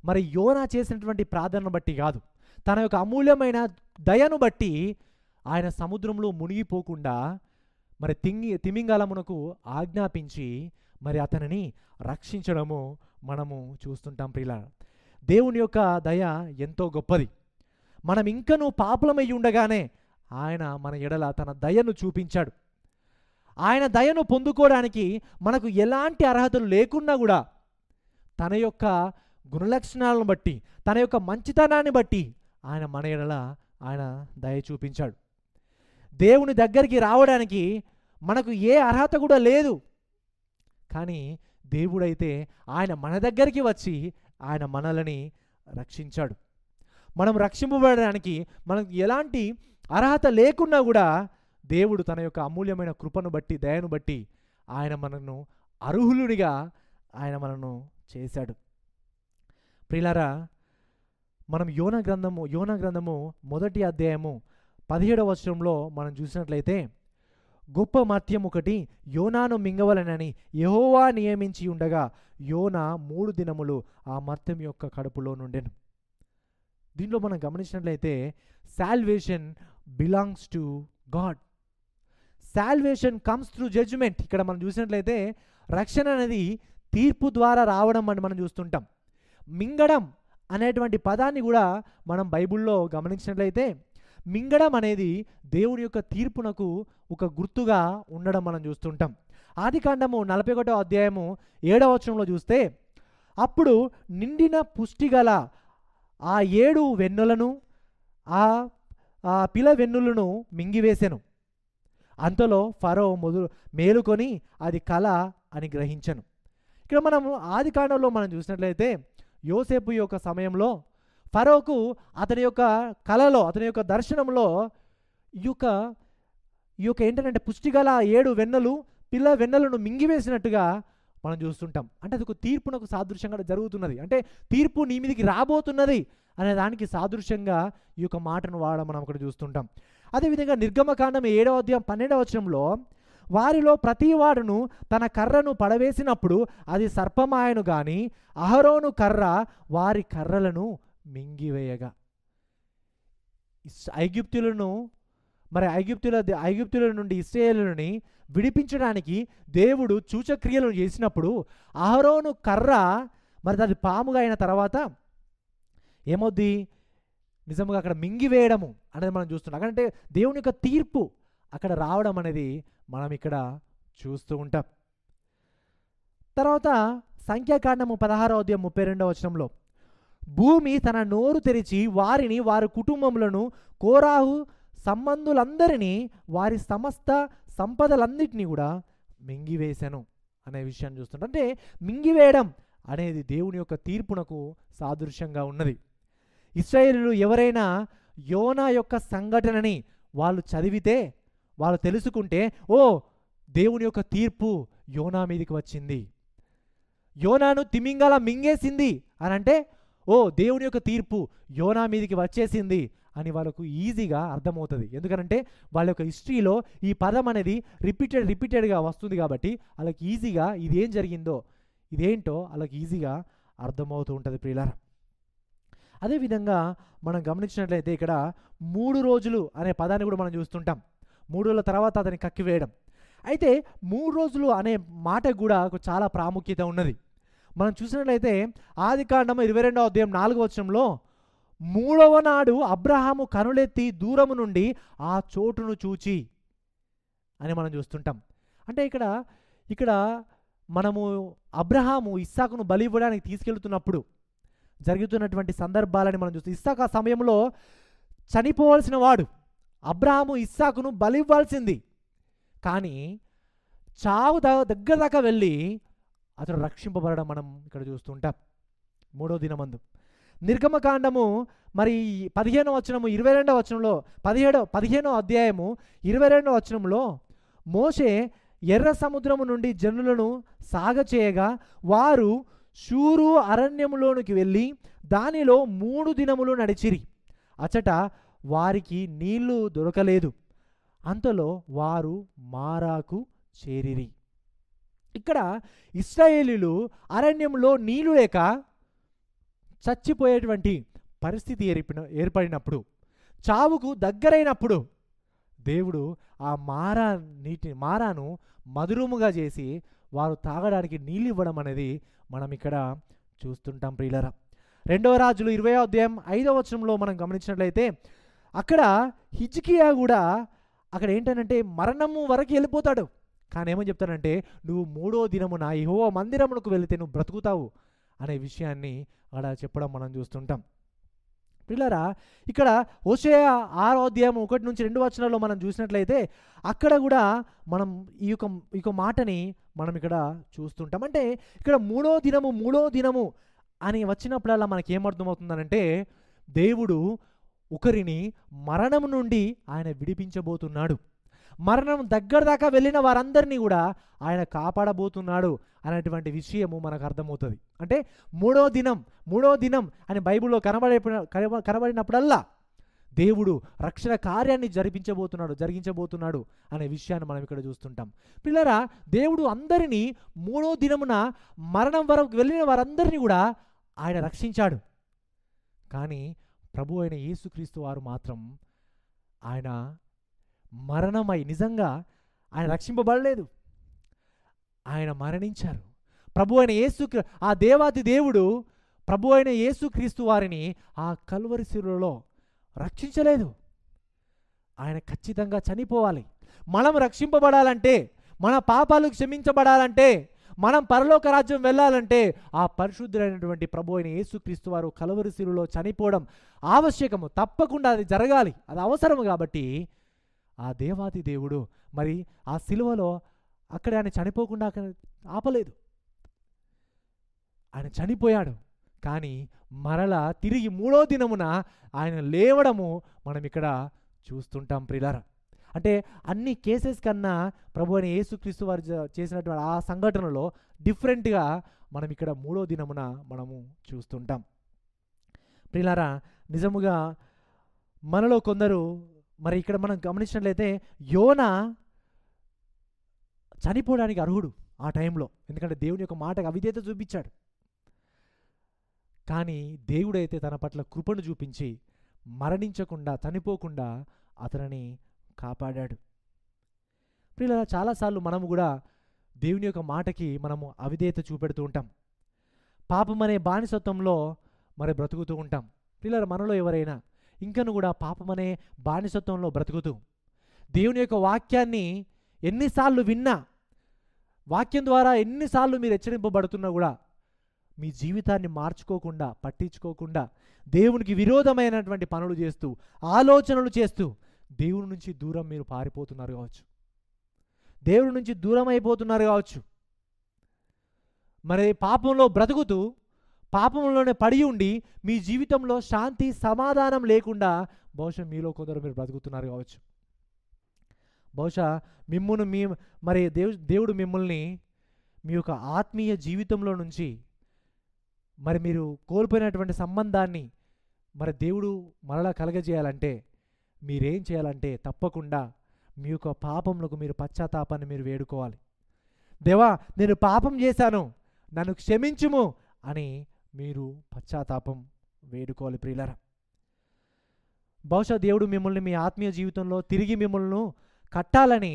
మరి యోనా చేసినటువంటి ప్రార్థనను బట్టి కాదు, తన యొక్క అమూల్యమైన దయను బట్టి ఆయన సముద్రంలో మునిగిపోకుండా మరి తిమింగలమునకు ఆజ్ఞాపించి మరి అతనిని రక్షించడము మనము చూస్తుంటాం. ప్రియులారా, దేవుని యొక్క దయ ఎంతో గొప్పది. మనం ఇంకనూ పాపులమై ఉండగానే ఆయన మన ఎడల తన దయను చూపించాడు. ఆయన దయను పొందుకోవడానికి మనకు ఎలాంటి అర్హతలు లేకున్నా కూడా తన యొక్క గుణలక్షణాలను బట్టి తన యొక్క మంచితనాన్ని బట్టి ఆయన మన ఎడల ఆయన దయ చూపించాడు. దేవుని దగ్గరికి రావడానికి మనకు ఏ అర్హత కూడా లేదు, కానీ దేవుడైతే ఆయన మన దగ్గరికి వచ్చి ఆయన మనల్ని రక్షించాడు. మనం రక్షింపబడడానికి మనకు ఎలాంటి అర్హత లేకున్నా కూడా దేవుడు తన యొక్క అమూల్యమైన కృపను బట్టి దయను బట్టి ఆయన మనను అర్హులునిగా ఆయన మనను చేశాడు. ప్రియులారా, మనం యోనా గ్రంథము 1వ అధ్యాయము 17వ వచనంలో మనం చూసినట్లయితే గొప్ప మత్యం ఒకటి యోనాను మింగవలనని యెహోవా నియమించి ఉండగా యోనా 3 దినములు ఆ మత్యం యొక్క కడుపులో నుండెను. దీనిలో మనం గమనించినట్లయితే salvation belongs to God. Salvation comes through judgment. ఇక్కడ మనం చూసినట్లయితే రక్షణ అనేది తీర్పు ద్వారా రావడం అని మనం చూస్తుంటాం. మింగడం అనేటువంటి పదాన్ని కూడా మనం బైబిల్లో గమనించినట్లయితే మింగడం అనేది దేవుని యొక్క తీర్పునకు ఒక గుర్తుగా ఉండడం మనం చూస్తుంటాం. ఆదికాండము 41వ అధ్యాయము 7వ వచనంలో చూస్తే అప్పుడు నిండిన పుష్టిగల ఆ 7 వెన్నులను ఆ పిల వెన్నులను మింగివేసెను. అంతలో ఫరో మేలుకొని అది కల అని గ్రహించెను. ఇక్కడ మనము ఆదికాండంలో మనం చూసినట్లయితే యోసేపు యొక్క సమయంలో ఫరోకు అతని యొక్క కలలో అతని యొక్క దర్శనంలో ఈ యొక్క ఏంటంటే పుష్టిగల 7 వెన్నెలు పిల్ల వెన్నెలను మింగివేసినట్టుగా మనం చూస్తుంటాం. అంటే అది ఒక తీర్పునకు సాదృశ్యంగా జరుగుతున్నది, అంటే తీర్పు నీ మీదకి రాబోతున్నది అనే దానికి సాదృశ్యంగా ఈ యొక్క మాటను వాడడం మనం అక్కడ చూస్తుంటాం. అదేవిధంగా నిర్గమకాండం 7వ అధ్యాయం 12వ వచనంలో, వారిలో ప్రతివాడును తన కర్రను పడవేసినప్పుడు అది సర్పమాయను గాని అహరోను కర్ర వారి కర్రలను మింగివేయగా. ఐగుప్తుల నుండి ఇశ్రాయేలుని విడిపించడానికి దేవుడు సూచక్రియలను చేసినప్పుడు అహరోను కర్ర మరి అది పాముగా అయిన తర్వాత ఏమవుద్ది, నిజంగా అక్కడ మింగివేయడము అనేది మనం చూస్తున్నాం. అంటే దేవుని యొక్క తీర్పు అక్కడ రావడం అనేది మనం ఇక్కడ చూస్తూ ఉంటాం. తర్వాత సంఖ్యాకాండము 16వ అధ్యాయం 32వ వచనంలో, భూమి తన నోరు తెరిచి వారిని, వారి కుటుంబములను, కోరాహు సంబంధులందరినీ, వారి సమస్త సంపదలన్నిటినీ కూడా మింగివేశాను అనే విషయాన్ని చూస్తుంటాం. అంటే మింగివేయడం అనేది దేవుని యొక్క తీర్పునకు సాదృశ్యంగా ఉన్నది. ఇశ్రాయేలీయులు ఎవరైనా యోనా యొక్క సంఘటనని వాళ్ళు చదివితే, వాళ్ళు తెలుసుకుంటే, ఓ దేవుని యొక్క తీర్పు యోనా మీదకి వచ్చింది, యోనాను తిమింగల మింగేసింది అని అంటే, ఓ దేవుని యొక్క తీర్పు యోనా మీదకి వచ్చేసింది అని వాళ్ళకు ఈజీగా అర్థమవుతుంది. ఎందుకంటే వాళ్ళ యొక్క హిస్టరీలో ఈ పదం అనేది రిపీటెడ్గా వస్తుంది కాబట్టి వాళ్ళకి ఈజీగా ఇదేం జరిగిందో ఇదేంటో వాళ్ళకి ఈజీగా అర్థమవుతూ ఉంటుంది ప్రియులారా. అదేవిధంగా మనం గమనించినట్లయితే ఇక్కడ 3 రోజులు అనే పదాన్ని కూడా మనం చూస్తుంటాం. 3 రోజుల తర్వాత అతన్ని కక్కివేయడం. అయితే 3 రోజులు అనే మాట కూడా చాలా ప్రాముఖ్యత ఉన్నది. మనం చూసినట్లయితే ఆదికాండము 22వ అధ్యాయం 4వ వచనంలో, 3వ నాడు అబ్రహాము కనులెత్తి దూరము నుండి ఆ చోటును చూచి అని మనం చూస్తుంటాం. అంటే ఇక్కడ మనము అబ్రహాము ఇస్సాకును బలి ఇవ్వడానికి తీసుకెళ్తున్నప్పుడు జరుగుతున్నటువంటి సందర్భాలని మనం చూస్తాం. ఇస్సాకు ఆ సమయంలో చనిపోవలసిన వాడు, అబ్రహాము ఇస్సాకును బలి ఇవ్వాల్సింది, కానీ చావు దగ్గర దాకా వెళ్ళి అతడు రక్షింపబడడం మనం ఇక్కడ చూస్తుంటాం 3వ దినమందు. నిర్గమకాండము మరి 15వ వచనము 22వ వచనంలో 15వ అధ్యాయము 22వ వచనంలో, మోషే ఎర్ర సముద్రము నుండి జనులను సాగచేయగా వారు షూరు అరణ్యములోనికి వెళ్ళి దానిలో 3 దినములు నడిచిరి, అచట వారికి నీళ్లు దొరకలేదు, అంతలో వారు మారాకు చేరిరి. ఇక్కడ ఇశ్రాయేలీయులు అరణ్యంలో నీళ్లు లేక చచ్చిపోయేటువంటి పరిస్థితి ఏర్పడినప్పుడు, చావుకు దగ్గరైనప్పుడు దేవుడు ఆ మారాను మధురముగా చేసి వారు తాగడానికి నీళ్ళు ఇవ్వడం అనేది మనం ఇక్కడ చూస్తుంటాం ప్రియులరా. 2వ రాజులు 20వ అధ్యాయం 5వ వచనంలో మనం గమనించినట్లయితే అక్కడ హిజ్కియా కూడా అక్కడ ఏంటంటే మరణము వరకు వెళ్ళిపోతాడు, కానీ ఏమని చెప్తానంటే, నువ్వు 3వ దినమున యెహోవా మందిరమునకు వెళితే నువ్వు బ్రతుకుతావు అనే విషయాన్ని అక్కడ చెప్పడం మనం చూస్తుంటాం పిల్లరా. ఇక్కడ హోషేయ 6వ అధ్యాయం 1 నుంచి 2 వచనాల్లో మనం చూసినట్లయితే అక్కడ కూడా మనం ఈ యొక్క మాటని మనం ఇక్కడ చూస్తుంటాం. అంటే ఇక్కడ 3వ దినము అని వచ్చినప్పుడల్లా మనకి ఏమర్థమవుతుందనంటే, దేవుడు ఒకరిని మరణం నుండి ఆయన విడిపించబోతున్నాడు, మరణం దగ్గర దాకా వెళ్ళిన వారందరినీ కూడా ఆయన కాపాడబోతున్నాడు అనేటువంటి విషయము మనకు అర్థమవుతుంది. అంటే 3వ దినం అని బైబిల్లో కనబడినప్పుడల్లా దేవుడు రక్షణ కార్యాన్ని జరిగించబోతున్నాడు అనే విషయాన్ని మనం ఇక్కడ చూస్తుంటాం పిల్లరా. దేవుడు అందరినీ 3వ దినమున మరణం వరకు వెళ్ళిన వారందరినీ కూడా ఆయన రక్షించాడు, కానీ ప్రభు అయిన యేసుక్రీస్తు వారు మాత్రం ఆయన మరణమై నిజంగా ఆయన రక్షింపబడలేదు, ఆయన మరణించారు. ప్రభు అయిన ఆ దేవాది దేవుడు ప్రభు అయిన యేసుక్రీస్తు వారిని ఆ కల్వరి శిలువలో రక్షించలేదు. ఆయన ఖచ్చితంగా చనిపోవాలి. మనం రక్షింపబడాలంటే, మన పాపాలు క్షమించబడాలంటే, మనం పరలోక రాజ్యం వెళ్ళాలంటే ఆ పరిశుద్ధులైనటువంటి ప్రభు అయిన యేసుక్రీస్తు వారు కల్వరి శిలువలో చనిపోవడం ఆవశ్యకము, తప్పకుండా అది జరగాలి, అది అవసరము. కాబట్టి ఆ దేవాది దేవుడు మరి ఆ శిలువలో అక్కడ ఆయన చనిపోకుండా అక్కడ ఆపలేదు, ఆయన చనిపోయాడు, కానీ మరలా తిరిగి 3వ దినమున ఆయన లేవడము మనం ఇక్కడ చూస్తుంటాం ప్రియులారా. అంటే అన్ని కేసెస్ కన్నా ప్రభు అయిన యేసుక్రీస్తు వారు చేసినటువంటి ఆ సంఘటనలో డిఫరెంట్గా మనం ఇక్కడ 3వ దినమున మనము చూస్తుంటాం. ప్రియులారా, నిజముగా మనలో కొందరు మరి ఇక్కడ మనం గమనించినట్లయితే యోనా చనిపోవడానికి అర్హుడు ఆ టైంలో, ఎందుకంటే దేవుని యొక్క మాటకు అవిధేయత చూపించాడు. కానీ దేవుడైతే తన పట్ల కృపను చూపించి మరణించకుండా, చనిపోకుండా అతనిని కాపాడాడు. ప్రియులారా, చాలాసార్లు మనము కూడా దేవుని యొక్క మాటకి మనము అవిధేయత చూపెడుతూ ఉంటాం. పాపం అనే బానిసత్వంలో మరి బ్రతుకుతూ ఉంటాం. ప్రియులారా, మనలో ఎవరైనా ఇంకను కూడా పాపం అనే బానిసత్వంలో బ్రతుకుతూ దేవుని యొక్క వాక్యాన్ని ఎన్నిసార్లు విన్నా, వాక్యం ద్వారా ఎన్నిసార్లు మీరు హెచ్చరింపబడుతున్నా కూడా మీ జీవితాన్ని మార్చుకోకుండా, పట్టించుకోకుండా దేవునికి విరోధమైనటువంటి పనులు చేస్తూ, ఆలోచనలు చేస్తూ దేవుని నుంచి దూరం మీరు పారిపోతున్నారు కావచ్చు, దేవుని నుంచి దూరం అయిపోతున్నారు కావచ్చు. మరి పాపంలో బ్రతుకుతూ పాపంలోనే పడి ఉండి మీ జీవితంలో శాంతి సమాధానం లేకుండా బహుశా మీలో కొందరు మీరు బ్రతుకుతున్నారు కావచ్చు. బహుశా మిమ్మును మరి దేవుడు మిమ్మల్ని మీ యొక్క ఆత్మీయ జీవితంలో నుంచి మరి మీరు కోల్పోయినటువంటి సంబంధాన్ని మరి దేవుడు మరలా కలగజేయాలంటే మీరేం చేయాలంటే తప్పకుండా మీ యొక్క పాపంలోకి మీరు పశ్చాత్తాపాన్ని మీరు వేడుకోవాలి. దేవా, నేను పాపం చేశాను, నన్ను క్షమించుము అని మీరు పశ్చాత్తాపం వేడుకోవాలి. ప్రియులారా, బహుశా దేవుడు మిమ్మల్ని మీ ఆత్మీయ జీవితంలో తిరిగి మిమ్మల్ని కట్టాలని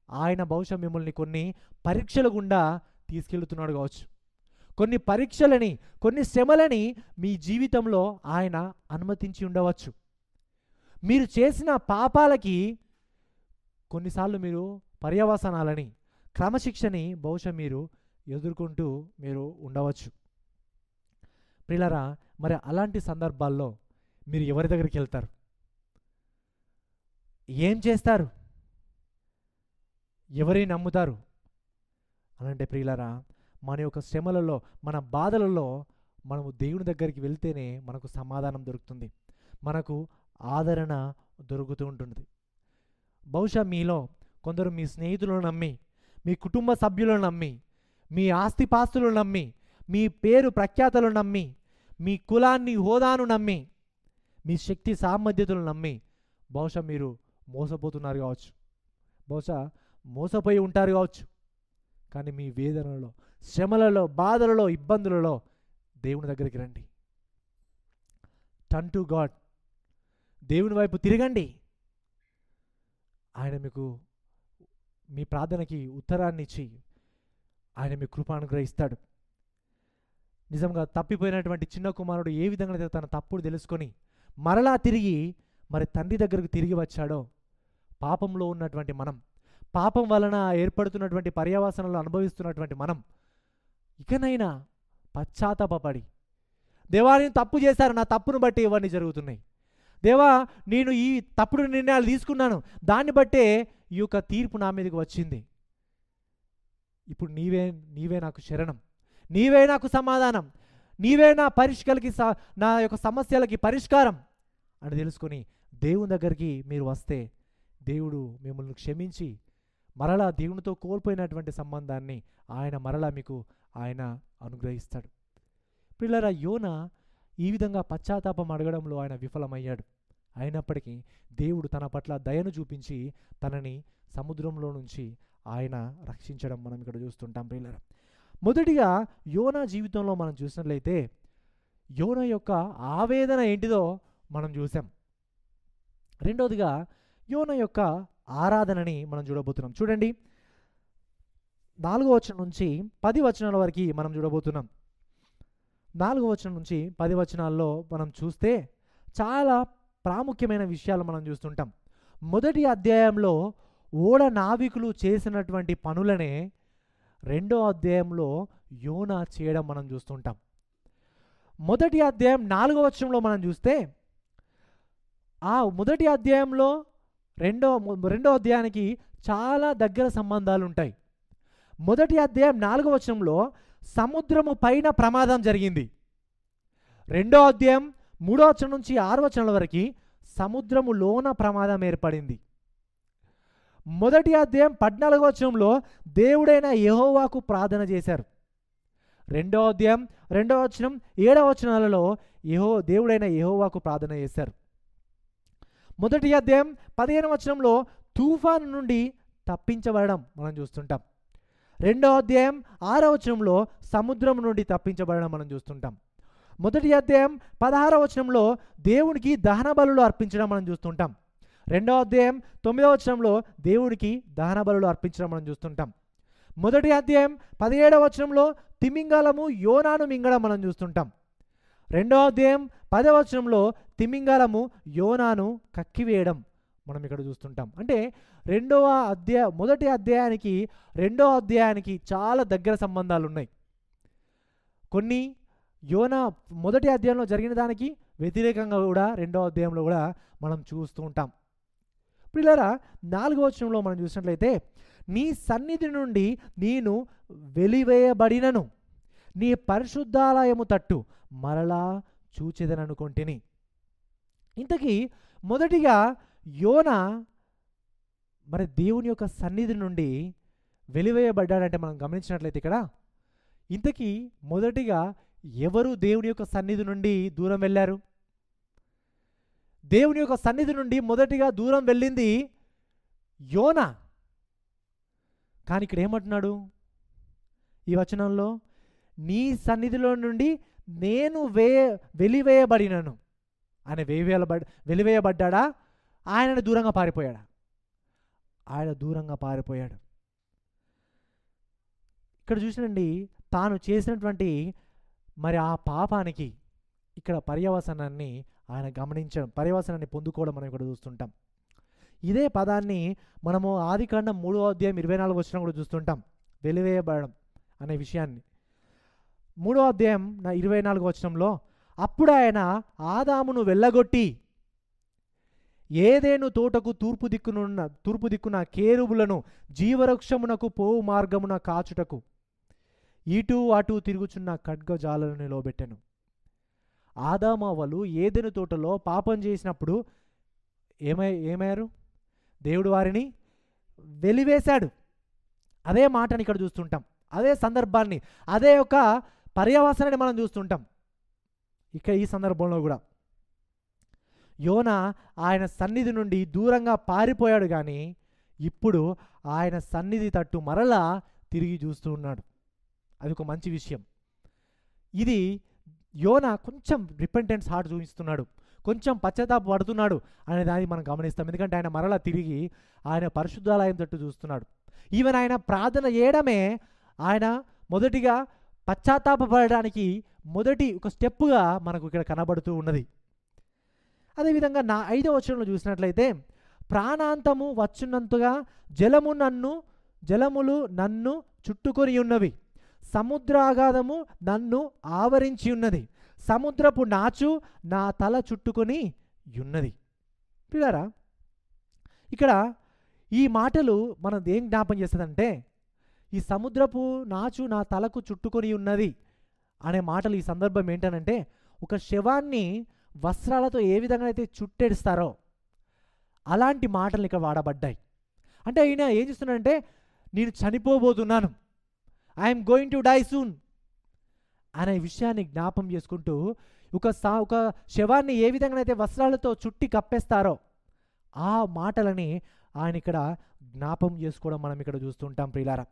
ఆయన బహుశా మిమ్మల్ని కొన్ని పరీక్షల గుండా తీసుకెళ్తున్నాడు కావచ్చు. కొన్ని పరీక్షలని, కొన్ని శ్రమలని మీ జీవితంలో ఆయన అనుమతించి ఉండవచ్చు. మీరు చేసిన పాపాలకి కొన్నిసార్లు మీరు పర్యవసానాలని, క్రమశిక్షని బహుశా మీరు ఎదుర్కొంటూ మీరు ఉండవచ్చు. ప్రియులారా, మరి అలాంటి సందర్భాల్లో మీరు ఎవరి దగ్గరికి వెళ్తారు? ఏం చేస్తారు? ఎవరిని నమ్ముతారు అనంటే ప్రియులారా, మన యొక్క శ్రమలలో, మన బాధలలో మనము దేవుని దగ్గరికి వెళ్తేనే మనకు సమాధానం దొరుకుతుంది, మనకు ఆదరణ దొరుకుతూ ఉంటుంది. బహుశా మీలో కొందరు మీ స్నేహితులను నమ్మి, మీ కుటుంబ సభ్యులను నమ్మి, మీ ఆస్తిపాస్తులను నమ్మి, మీ పేరు ప్రఖ్యాతలను నమ్మి, మీ కులాన్ని, హోదాను నమ్మి, మీ శక్తి సామర్థ్యతలను నమ్మి బహుశా మీరు మోసపోతున్నారు కావచ్చు, బహుశా మోసపోయి ఉంటారు కావచ్చు. కానీ మీ వేదనలో, శ్రమలలో, బాధలలో, ఇబ్బందులలో దేవుని దగ్గరికి రండి. టర్న్ టు గాడ్, దేవుని వైపు తిరగండి. ఆయన మీకు మీ ప్రార్థనకి ఉత్తరాన్ని ఇచ్చి ఆయన మీ కృప అనుగ్రహిస్తాడు. నిజంగా తప్పిపోయినటువంటి చిన్న కుమారుడు ఏ విధంగా అయితే తన తప్పుడు తెలుసుకొని మరలా తిరిగి మరి తండ్రి దగ్గరకు తిరిగి వచ్చాడో, పాపంలో ఉన్నటువంటి మనం, పాపం వలన ఏర్పడుతున్నటువంటి పర్యవసానాలు అనుభవిస్తున్నటువంటి మనం ఇకనైనా పశ్చాత్తాపపడి, దేవా నేను తప్పు చేశాను, నా తప్పును బట్టి ఇవన్నీ జరుగుతున్నాయి, దేవా నేను ఈ తప్పుడు నిర్ణయాలు తీసుకున్నాను, దాన్ని బట్టే ఈ యొక్క తీర్పు నా మీదకి వచ్చింది, ఇప్పుడు నీవే నాకు శరణం, నీవే నాకు సమాధానం, నీవే నా నా యొక్క సమస్యలకి పరిష్కారం అని తెలుసుకొని దేవుని దగ్గరికి మీరు వస్తే దేవుడు మిమ్మల్ని క్షమించి మరలా దేవునితో కోల్పోయినటువంటి సంబంధాన్ని ఆయన మరలా మీకు ఆయన అనుగ్రహిస్తాడు. పిల్లరా, యోనా ఈ విధంగా పశ్చాత్తాపం అడగడంలో ఆయన విఫలమయ్యాడు. అయినప్పటికీ దేవుడు తన పట్ల దయను చూపించి తనని సముద్రంలో నుంచి ఆయన రక్షించడం మనం ఇక్కడ చూస్తుంటాం. ప్రియులారా, మొదటిగా యోనా జీవితంలో మనం చూసినట్లయితే యోనా యొక్క ఆవేదన ఏంటిదో మనం చూసాం. రెండవదిగా యోనా యొక్క ఆరాధనని మనం చూడబోతున్నాం. చూడండి, 4వ వచనం నుంచి 10 వచనాల వరకు మనం చూడబోతున్నాం. 4వ వచనం నుంచి 10 వచనాల్లో మనం చూస్తే చాలా ప్రాముఖ్యమైన విషయాలు మనం చూస్తుంటాం. మొదటి అధ్యాయంలో ఓడ నావికులు చేసినటువంటి పనులనే 2వ అధ్యాయంలో యోనా చేయడం మనం చూస్తుంటాం. మొదటి అధ్యాయం 4వ వచనంలో మనం చూస్తే ఆ మొదటి అధ్యాయంలో రెండో అధ్యాయానికి చాలా దగ్గర సంబంధాలు ఉంటాయి. మొదటి అధ్యాయం 4వ వచనంలో సముద్రము పైన ప్రమాదం జరిగింది. 2వ అధ్యాయం 3వ వచనం నుంచి 6వ వచనం వరకు సముద్రము లోన ప్రమాదం ఏర్పడింది. మొదటి అధ్యాయం 14వ వచనంలో దేవుడైన యెహోవాకు ప్రార్థన చేశారు. రెండవ అధ్యాయం 2వ వచనం 7వ వచనాలలో దేవుడైన యెహోవాకు ప్రార్థన చేశారు. మొదటి అధ్యాయం 15వ వచనంలో తుఫాను నుండి తప్పించబడడం మనం చూస్తుంటాం. రెండవ అధ్యాయం 6వ వచనంలో సముద్రం నుండి తప్పించబడడం మనం చూస్తుంటాం. మొదటి అధ్యాయం 16వ వచనంలో దేవునికి దహన బలులు అర్పించడం మనం చూస్తుంటాం. రెండవ అధ్యాయం 9వ వచనంలో దేవుడికి దహన బలులు అర్పించడం మనం చూస్తుంటాం. మొదటి అధ్యాయం 17వ వచనంలో తిమింగలము యోనాను మింగడం మనం చూస్తుంటాం. రెండవ అధ్యాయం 10వ వచనంలో తిమింగలము యోనాను కక్కివేయడం మనం ఇక్కడ చూస్తుంటాం. అంటే మొదటి అధ్యాయానికి రెండవ అధ్యాయానికి చాలా దగ్గర సంబంధాలు ఉన్నాయి. కొన్ని యోనా మొదటి అధ్యాయంలో జరిగిన దానికి వ్యతిరేకంగా కూడా రెండవ అధ్యాయంలో కూడా మనం చూస్తూ ఉంటాం. పిల్లరా 4వ వచనంలో మనం చూసినట్లయితే, నీ సన్నిధి నుండి నేను వెలివేయబడినను, నీ పరిశుద్ధాలయము తట్టు మరలా చూచెదననుకొంటిని. ఇంతకీ మొదటిగా యోనా మరి దేవుని యొక్క సన్నిధి నుండి వెలివేయబడ్డాడంటే మనం గమనించినట్లయితే ఇక్కడ ఇంతకీ మొదటిగా ఎవరు దేవుని యొక్క సన్నిధి నుండి దూరం వెళ్ళారు? దేవుని యొక్క సన్నిధి నుండి మొదటిగా దూరం వెళ్ళింది యోనా. కానీ ఇక్కడ ఏమంటున్నాడు ఈ వచనంలో? నీ సన్నిధిలో నుండి నేను వెలివేయబడినను. ఆయన వెలివేయబడ్డాడా? ఆయన దూరంగా పారిపోయాడా? ఆయన దూరంగా పారిపోయాడు. ఇక్కడ చూసినండి, తాను చేసినటువంటి మరి ఆ పాపానికి ఇక్కడ పర్యవసానాన్ని ఆయన గమనించడం, పర్యవసానాన్ని పొందుకోవడం మనం ఇక్కడ చూస్తుంటాం. ఇదే పదాన్ని మనము ఆదికాండం 3వ అధ్యాయం 24వ వచనం కూడా చూస్తుంటాం, వెలివేయబడడం అనే విషయాన్ని. 3వ అధ్యాయం 24వ వచనంలో, అప్పుడు ఆయన ఆదామును వెళ్ళగొట్టి ఏదేను తోటకు తూర్పు దిక్కున కేరుబులను జీవవృక్షమునకు పోవు మార్గమున కాచుటకు ఇటు అటు తిరుగుచున్న ఖడ్గజాలను నిలవబెట్టెను. ఆదామవ్వలు ఏదెను తోటలో పాపం చేసినప్పుడు ఏమయ్యారు? దేవుడు వారిని వెలివేశాడు. అదే మాటని ఇక్కడ చూస్తుంటాం, అదే సందర్భాన్ని, అదే ఒక పర్యవసానాన్ని మనం చూస్తుంటాం ఇక్కడ ఈ సందర్భంలో కూడా. యోనా ఆయన సన్నిధి నుండి దూరంగా పారిపోయాడు, కానీ ఇప్పుడు ఆయన సన్నిధి తట్టు మరలా తిరిగి చూస్తూ ఉన్నాడు. అది ఒక మంచి విషయం. ఇది యోనా కొంచెం రిపెంటెన్స్ హార్ట్ చూపిస్తున్నాడు, కొంచెం పశ్చాత్తాప పడుతున్నాడు అనే దాన్ని మనం గమనిస్తాం. ఎందుకంటే ఆయన మరలా తిరిగి ఆయన పరిశుద్ధాలయం తట్టు చూస్తున్నాడు. ఈవెన్ ఆయన ప్రార్థన చేయడమే ఆయన మొదటిగా పశ్చాత్తాపడడానికి మొదటి ఒక స్టెప్పుగా మనకు ఇక్కడ కనబడుతూ ఉన్నది. అదేవిధంగా 5వ వచనంలో చూసినట్లయితే, ప్రాణాంతము వచ్చున్నంతగా జలములు నన్ను చుట్టుకొని ఉన్నవి, సముద్రాగాధము నన్ను ఆవరించి ఉన్నది, సముద్రపు నాచు నా తల చుట్టుకొని ఉన్నది. పిల్లారా, ఇక్కడ ఈ మాటలు మనం ఏం జ్ఞాపం చేస్తుందంటే, ఈ సముద్రపు నాచు నా తలకు చుట్టుకొని ఉన్నది అనే మాటలు ఈ సందర్భం ఏంటనంటే, ఒక శవాన్ని వస్త్రాలతో ఏ విధంగా అయితే చుట్టేస్తారో అలాంటి మాటలు ఇక్కడ వాడబడ్డాయి. అంటే ఈయన ఏం చేస్తున్నాడంటే, నేను చనిపోబోతున్నాను, I'm going to die soon అనే విషయాన్ని జ్ఞాపం చేసుకుంటూ ఒక శవాన్ని ఏ విధంగా అయితే వస్త్రాలతో చుట్టి కప్పేస్తారో ఆ మాటలని ఆయన ఇక్కడ జ్ఞాపం చేసుకోవడం మనం ఇక్కడ చూస్తుంటాం ప్రియులారా.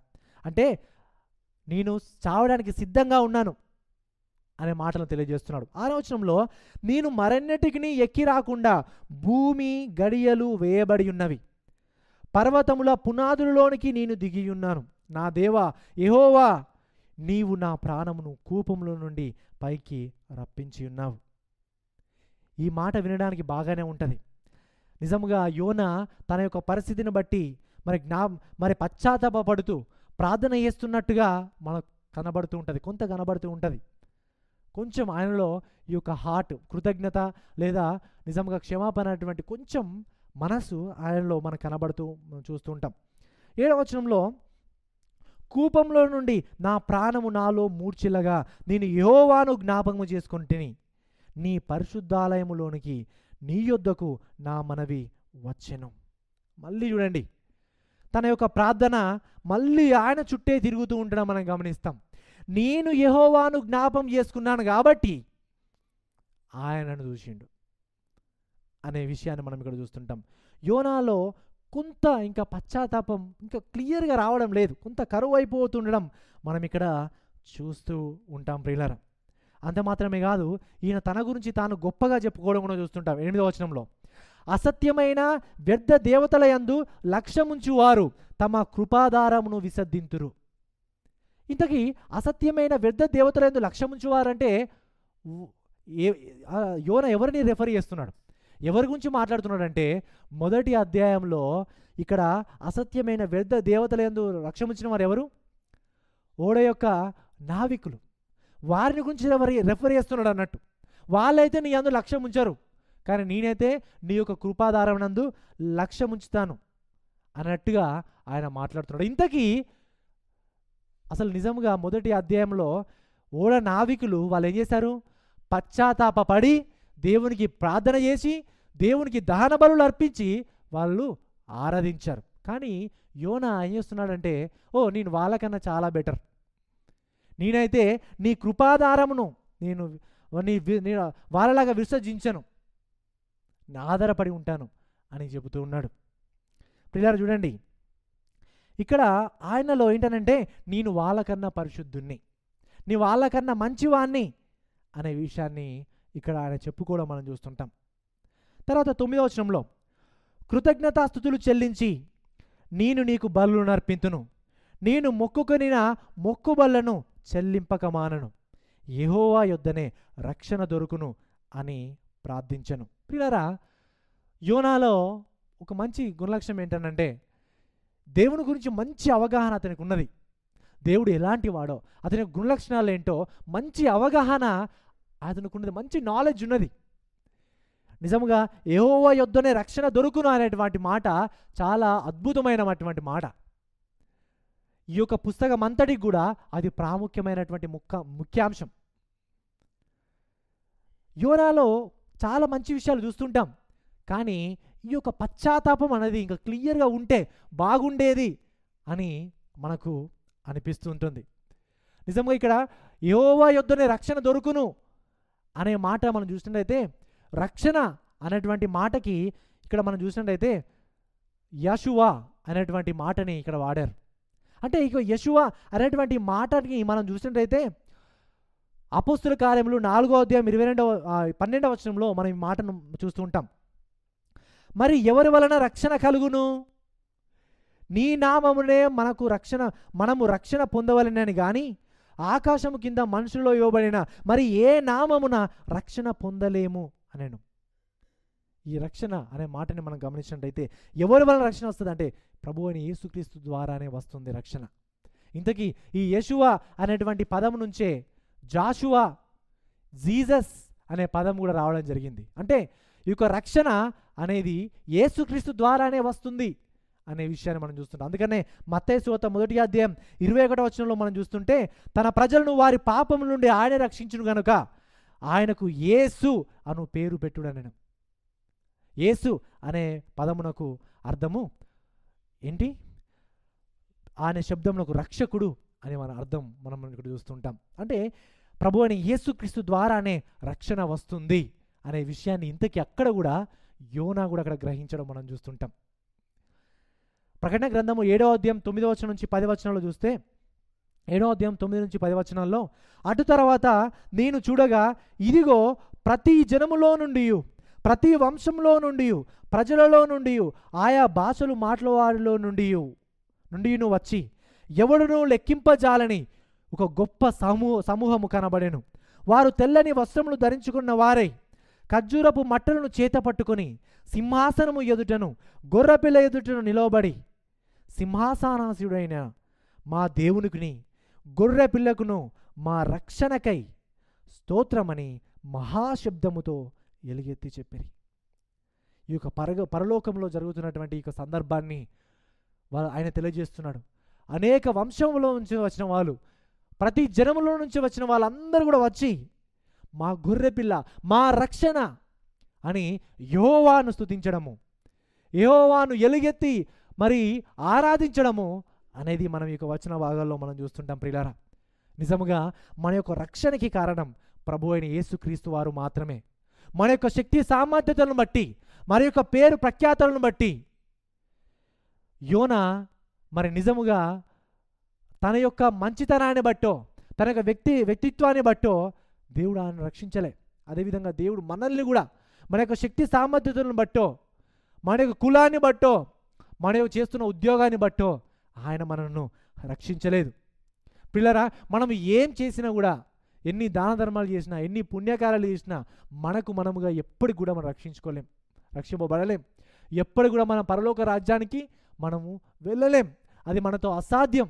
అంటే నేను చావడానికి సిద్ధంగా ఉన్నాను అనే మాటలను తెలియజేస్తున్నాడు. 6వ వచనంలో, నేను మరెన్నటికి ఎక్కి రాకుండా భూమి గడియలు వేయబడి ఉన్నవి, పర్వతముల పునాదులలోనికి నేను దిగి ఉన్నాను, నా దేవా యెహోవా నీవు నా ప్రాణమును కూపంలో నుండి పైకి రప్పించి ఉన్నావు. ఈ మాట వినడానికి బాగానే ఉంటుంది. నిజంగా యోనా తన యొక్క పరిస్థితిని బట్టి మరి పశ్చాత్తాపడుతూ ప్రార్థన చేస్తున్నట్టుగా మనకు కనబడుతూ ఉంటుంది, కొంత కనబడుతూ ఉంటుంది. కొంచెం ఆయనలో ఈ యొక్క హార్ట్ కృతజ్ఞత లేదా నిజంగా క్షమాపణ అటువంటి కొంచెం మనసు ఆయనలో మనకు కనబడుతూ చూస్తూ ఉంటాం. 7వ వచనంలో, కూపంలో నుండి నా ప్రాణము నాలో మూర్ఛిల్లగా నేను యెహోవాను జ్ఞాపకము చేసుకొంటిని, నీ పరిశుద్ధాలయములోనికి నీ యొద్దకు నా మనవి వచ్చెను. మళ్ళీ చూడండి, తన యొక్క ప్రార్థన మళ్ళీ ఆయన చుట్టే తిరుగుతూ ఉండడం మనం గమనిస్తాం. నేను యెహోవాను జ్ఞాపం చేసుకున్నాను కాబట్టి ఆయనను చూసిండు అనే విషయాన్ని మనం ఇక్కడ చూస్తుంటాం. యోనాలో కొంత ఇంకా పశ్చాత్తాపం ఇంకా క్లియర్గా రావడం లేదు, కొంత కరువు అయిపోతుండడం మనం ఇక్కడ చూస్తూ ఉంటాం ప్రియులారా. అంత మాత్రమే కాదు, ఈయన తన గురించి తాను గొప్పగా చెప్పుకోవడం కూడా చూస్తుంటాం. 8వ వచనంలో, అసత్యమైన వ్యర్థ దేవతల యందు లక్ష్యముంచు వారు తమ కృపాధారమును విసర్జింతురు. ఇంతకీ అసత్యమైన వ్యర్థ దేవతల యందు లక్ష్యముంచువారంటే యోన ఎవరిని రెఫర్ చేస్తున్నాడు, ఎవరి గురించి మాట్లాడుతున్నాడంటే, మొదటి అధ్యాయంలో ఇక్కడ అసత్యమైన వ్యర్థ దేవతల యందు లక్ష్యముంచిన వారు ఎవరు? ఓడ యొక్క నావికులు. వారిని గురించి రెఫర్ చేస్తున్నాడు అన్నట్టు. వాళ్ళైతే నీ అందు లక్ష్యం ఉంచారు, కానీ నేనైతే నీ యొక్క కృపాధారం నందు లక్ష్యం ఉంచుతాను అన్నట్టుగా ఆయన మాట్లాడుతున్నాడు. ఇంతకీ అసలు నిజంగా మొదటి అధ్యాయంలో ఓడ నావికులు వాళ్ళు ఏం చేశారు? పశ్చాత్తాపడి దేవునికి ప్రార్థన చేసి దేవునికి దహన బలులు అర్పించి వాళ్ళు ఆరాధించారు. కానీ యోనా ఏం చేస్తున్నాడంటే, నేను వాళ్ళకన్నా చాలా బెటర్, నేనైతే నీ కృపాధారమును నేను వాళ్ళలాగా విసర్జించను, ఆధారపడి ఉంటాను అని చెబుతూ ఉన్నాడు. ప్రియులారా చూడండి, ఇక్కడ ఆయనలో ఏంటనంటే, నేను వాళ్ళకన్నా పరిశుద్ధుణ్ణి, నీ వాళ్ళకన్నా మంచివాణ్ణి అనే విషయాన్ని ఇక్కడ ఆయన చెప్పుకోవడం మనం చూస్తుంటాం. తర్వాత 9వ వచనంలో, కృతజ్ఞతాస్తుతులు చెల్లించి నేను నీకు బలులను అర్పింతును, నేను మొక్కుకొనిన మొక్కుబళ్లను చెల్లింపక మానను, యెహోవా యొద్దనే రక్షణ దొరుకును అని ప్రార్థించను. ప్రియులారా, యోనాలో ఒక మంచి గుణలక్షణం ఏంటనంటే, దేవుని గురించి మంచి అవగాహన అతనికి ఉన్నది. దేవుడు ఎలాంటి వాడో, అతని గుణలక్షణాలు ఏంటో మంచి అవగాహన అతనికి ఉన్నది, మంచి నాలెడ్జ్ ఉన్నది. నిజముగా యెహోవా యొద్దనే రక్షణ దొరుకును అనేటువంటి మాట చాలా అద్భుతమైనటువంటి మాట. ఈ యొక్క పుస్తకం అంతటికి కూడా అది ప్రాముఖ్యమైనటువంటి ముఖ్యాంశం. యోనాలో చాలా మంచి విషయాలు చూస్తుంటాం, కానీ ఈ యొక్క పశ్చాత్తాపం అనేది ఇంకా క్లియర్గా ఉంటే బాగుండేది అని మనకు అనిపిస్తూ ఉంటుంది. నిజంగా ఇక్కడ యెహోవా యొద్దనే రక్షణ దొరుకును అనే మాట మనం చూసినట్టయితే, రక్షణ అనేటువంటి మాటకి ఇక్కడ మనం చూసినట్టయితే యెషువా అనేటువంటి మాటని ఇక్కడ వాడారు. అంటే ఇక యెషువా అనేటువంటి మాటని మనం చూసినట్టయితే అపోస్తుల కార్యములు 4వ అధ్యాయం 12వ వచనంలో మనం ఈ మాటను చూస్తూ ఉంటాం. మరి ఎవరి వలన రక్షణ కలుగును? నీ నామమునే మనము రక్షణ పొందవలెనని కానీ ఆకాశము కింద మనుషుల్లో ఇవ్వబడిన మరి ఏ నామమున రక్షణ పొందలేము అనేను. ఈ రక్షణ అనే మాటని మనం గమనించినట్టయితే ఎవరి వలన రక్షణ వస్తుంది అంటే ప్రభువు అయిన యేసుక్రీస్తు ద్వారానే వస్తుంది రక్షణ. ఇంతకీ ఈ యెషువా అనేటువంటి పదం నుంచే జాషువా, జీసస్ అనే పదం కూడా రావడం జరిగింది. అంటే ఈ యొక్క రక్షణ అనేది యేసుక్రీస్తు ద్వారానే వస్తుంది అనే విషయాన్ని మనం చూస్తుంటాం. అందుకనే మత్తయి సువార్త 1వ అధ్యాయం 21వ వచనంలో మనం చూస్తుంటే, తన ప్రజలను వారి పాపముల నుండి ఆయన రక్షించును గనుక ఆయనకు యేసు అను పేరు పెట్టుడనెను. యేసు అనే పదమునకు అర్థము ఏంటి? ఆయన శబ్దమునకు రక్షకుడు అని మన అర్థం మనం ఇక్కడ చూస్తుంటాం. అంటే ప్రభు అని యేసుక్రీస్తు ద్వారానే రక్షణ వస్తుంది అనే విషయాన్ని ఇంతకీ అక్కడ కూడా యోనా కూడా అక్కడ గ్రహించడం మనం చూస్తుంటాం. ప్రకటన గ్రంథము 7వ అధ్యాయం 9వ వచనం నుంచి 10వ వచనంలో చూస్తే, 7వ అధ్యాయం 9 నుంచి 10 వచనాల్లో, అటు తర్వాత నేను చూడగా ఇదిగో ప్రతి జనములో నుండి ప్రతి వంశంలో నుండి ప్రజలలో నుండి ఆయా భాషలు మాట్లాడేవారిలో నుండి వచ్చి ఎవడునూ లెక్కింపజాలని ఒక గొప్ప సమూహము కనబడెను. వారు తెల్లని వస్త్రములు ధరించుకున్న వారై ఖర్జూరపు మట్టలను చేత పట్టుకొని సింహాసనము ఎదుటను గొర్రెపిల్ల ఎదుటను నిలవబడి, సింహాసనాసీనుడైన మా దేవునికిని గొర్రె పిల్లకును మా రక్షణకై స్తోత్రమని మహాశబ్దముతో ఎలుగెత్తి చెప్పిరి. ఈ యొక్క పరలోకంలో జరుగుతున్నటువంటి ఈ సందర్భాన్ని ఆయన తెలియజేస్తున్నాడు. అనేక వంశంలో నుంచి వచ్చిన వాళ్ళు, ప్రతి జనములో నుంచి వచ్చిన వాళ్ళందరూ కూడా వచ్చి మా గొర్రెపిల్ల, మా రక్షణ అని యెహోవాను స్తుతించడము, యెహోవాను ఎలుగెత్తి మరి ఆరాధించడము అనేది మనం ఈ యొక్క వచన భాగాల్లో మనం చూస్తుంటాం ప్రియులారా. నిజముగా మన యొక్క రక్షణకి కారణం ప్రభు అయిన యేసుక్రీస్తు వారు మాత్రమే. మన యొక్క శక్తి సామర్థ్యతలను బట్టి, మన యొక్క పేరు ప్రఖ్యాతలను బట్టి యోనా మరి నిజముగా తన యొక్క మంచితనాన్ని బట్టో, తన యొక్క వ్యక్తిత్వాన్ని బట్టో దేవుడు ఆయన రక్షించలే. అదేవిధంగా దేవుడు మనల్ని కూడా మన యొక్క శక్తి సామర్థ్యతలను బట్టో, మన యొక్క కులాన్ని బట్టో, మన యొక్క చేస్తున్న ఉద్యోగాన్ని బట్టో ఆయన మనల్ని రక్షించలేదు. పిల్లరా, మనం ఏం చేసినా కూడా, ఎన్ని దాన ధర్మాలు చేసినా, ఎన్ని పుణ్యకార్యాలు చేసినా మనముగా ఎప్పటికి కూడా మనం రక్షింపబడలేం. ఎప్పటికి కూడా మన పరలోక రాజ్యానికి మనము వెళ్ళలేం. అది మనతో అసాధ్యం.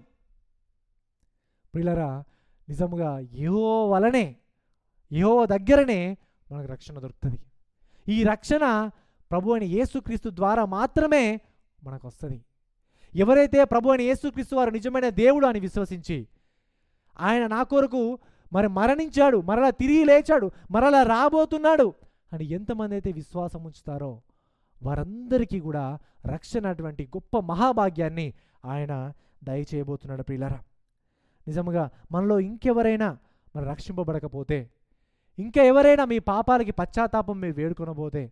పిల్లరా, నిజముగా యెహోవా దగ్గరనే మనకు రక్షణ దొరుకుతుంది. ఈ రక్షణ ప్రభు అయిన యేసుక్రీస్తు ద్వారా మాత్రమే మనకు వస్తుంది. ఎవరైతే ప్రభు అయిన యేసుక్రీస్తు వారు నిజమైన దేవుడు అని విశ్వసించి ఆయన నా కొరకు మరి మరణించాడు, మరలా తిరిగి లేచాడు, మరలా రాబోతున్నాడు అని ఎంతమంది అయితే విశ్వాసం ఉంచుతారో వారందరికీ కూడా రక్షణ అటువంటి గొప్ప మహాభాగ్యాన్ని ఆయన దయచేయబోతున్నాడు. ప్రియులారా, నిజముగా మనలో ఇంకెవరైనా మరి రక్షింపబడకపోతే, ఇంకా ఎవరైనా మీ పాపాలకి పశ్చాత్తాపం మీరు వేడుకొనబోతే,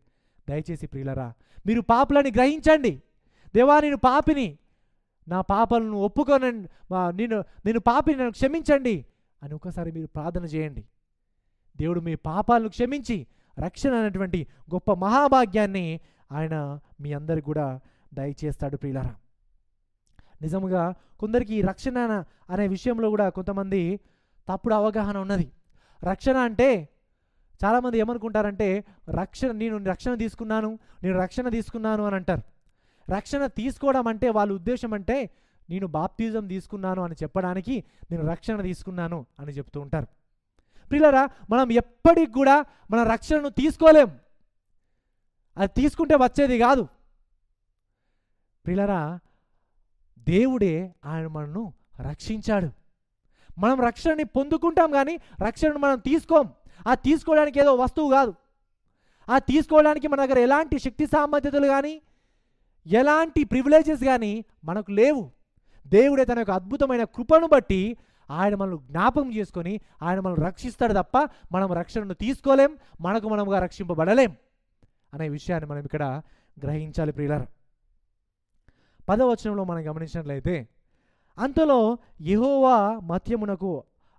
దయచేసి ప్రియులారా మీరు పాపులని గ్రహించండి. దేవా, నేను పాపిని, నా పాపాలను ఒప్పుకోనండి, నేను పాపిని, నన్ను క్షమించండి అని ఒకసారి మీరు ప్రార్థన చేయండి. దేవుడు మీ పాపాలను క్షమించి రక్షణ అనేటువంటి గొప్ప మహాభాగ్యాన్ని ఆయన మీ అందరికి కూడా దయచేస్తాడు. ప్రియులారా, నిజముగా కొందరికి ఈ రక్షణ అనే విషయంలో కూడా కొంతమంది తప్పుడు అవగాహన ఉన్నది. రక్షణ అంటే చాలామంది ఏమనుకుంటారంటే నేను రక్షణ తీసుకున్నాను అని అంటారు. రక్షణ తీసుకోవడం అంటే వాళ్ళ ఉద్దేశం అంటే నేను బాప్తిజం తీసుకున్నాను అని చెప్పడానికి నేను రక్షణ తీసుకున్నాను అని చెప్తూ ఉంటారు. ప్రియులారా, మనం ఎప్పటికి కూడా మన రక్షణను తీసుకోలేం. అది తీసుకుంటే వచ్చేది కాదు. ప్రియులారా, దేవుడే ఆయన మనను రక్షించాడు. మనం రక్షణని పొందుకుంటాం కానీ రక్షణను మనం తీసుకోం. ఆ తీసుకోవడానికి ఏదో వస్తువు కాదు. ఆ తీసుకోవడానికి మన దగ్గర ఎలాంటి శక్తి సామర్థ్యతలు కానీ ఎలాంటి ప్రివిలేజెస్ కానీ మనకు లేవు. దేవుడే తన యొక్క అద్భుతమైన కృపను బట్టి ఆయన మనల్ని జ్ఞాపకం చేసుకొని ఆయన మనల్ని రక్షిస్తాడు తప్ప మనం రక్షణను తీసుకోలేం, మనముగా రక్షింపబడలేం అనే విషయాన్ని మనం ఇక్కడ గ్రహించాలి. ప్రియులారా, 10వ వచనంలో మనం గమనించినట్లయితే, అంతలో యెహోవా మత్యమునకు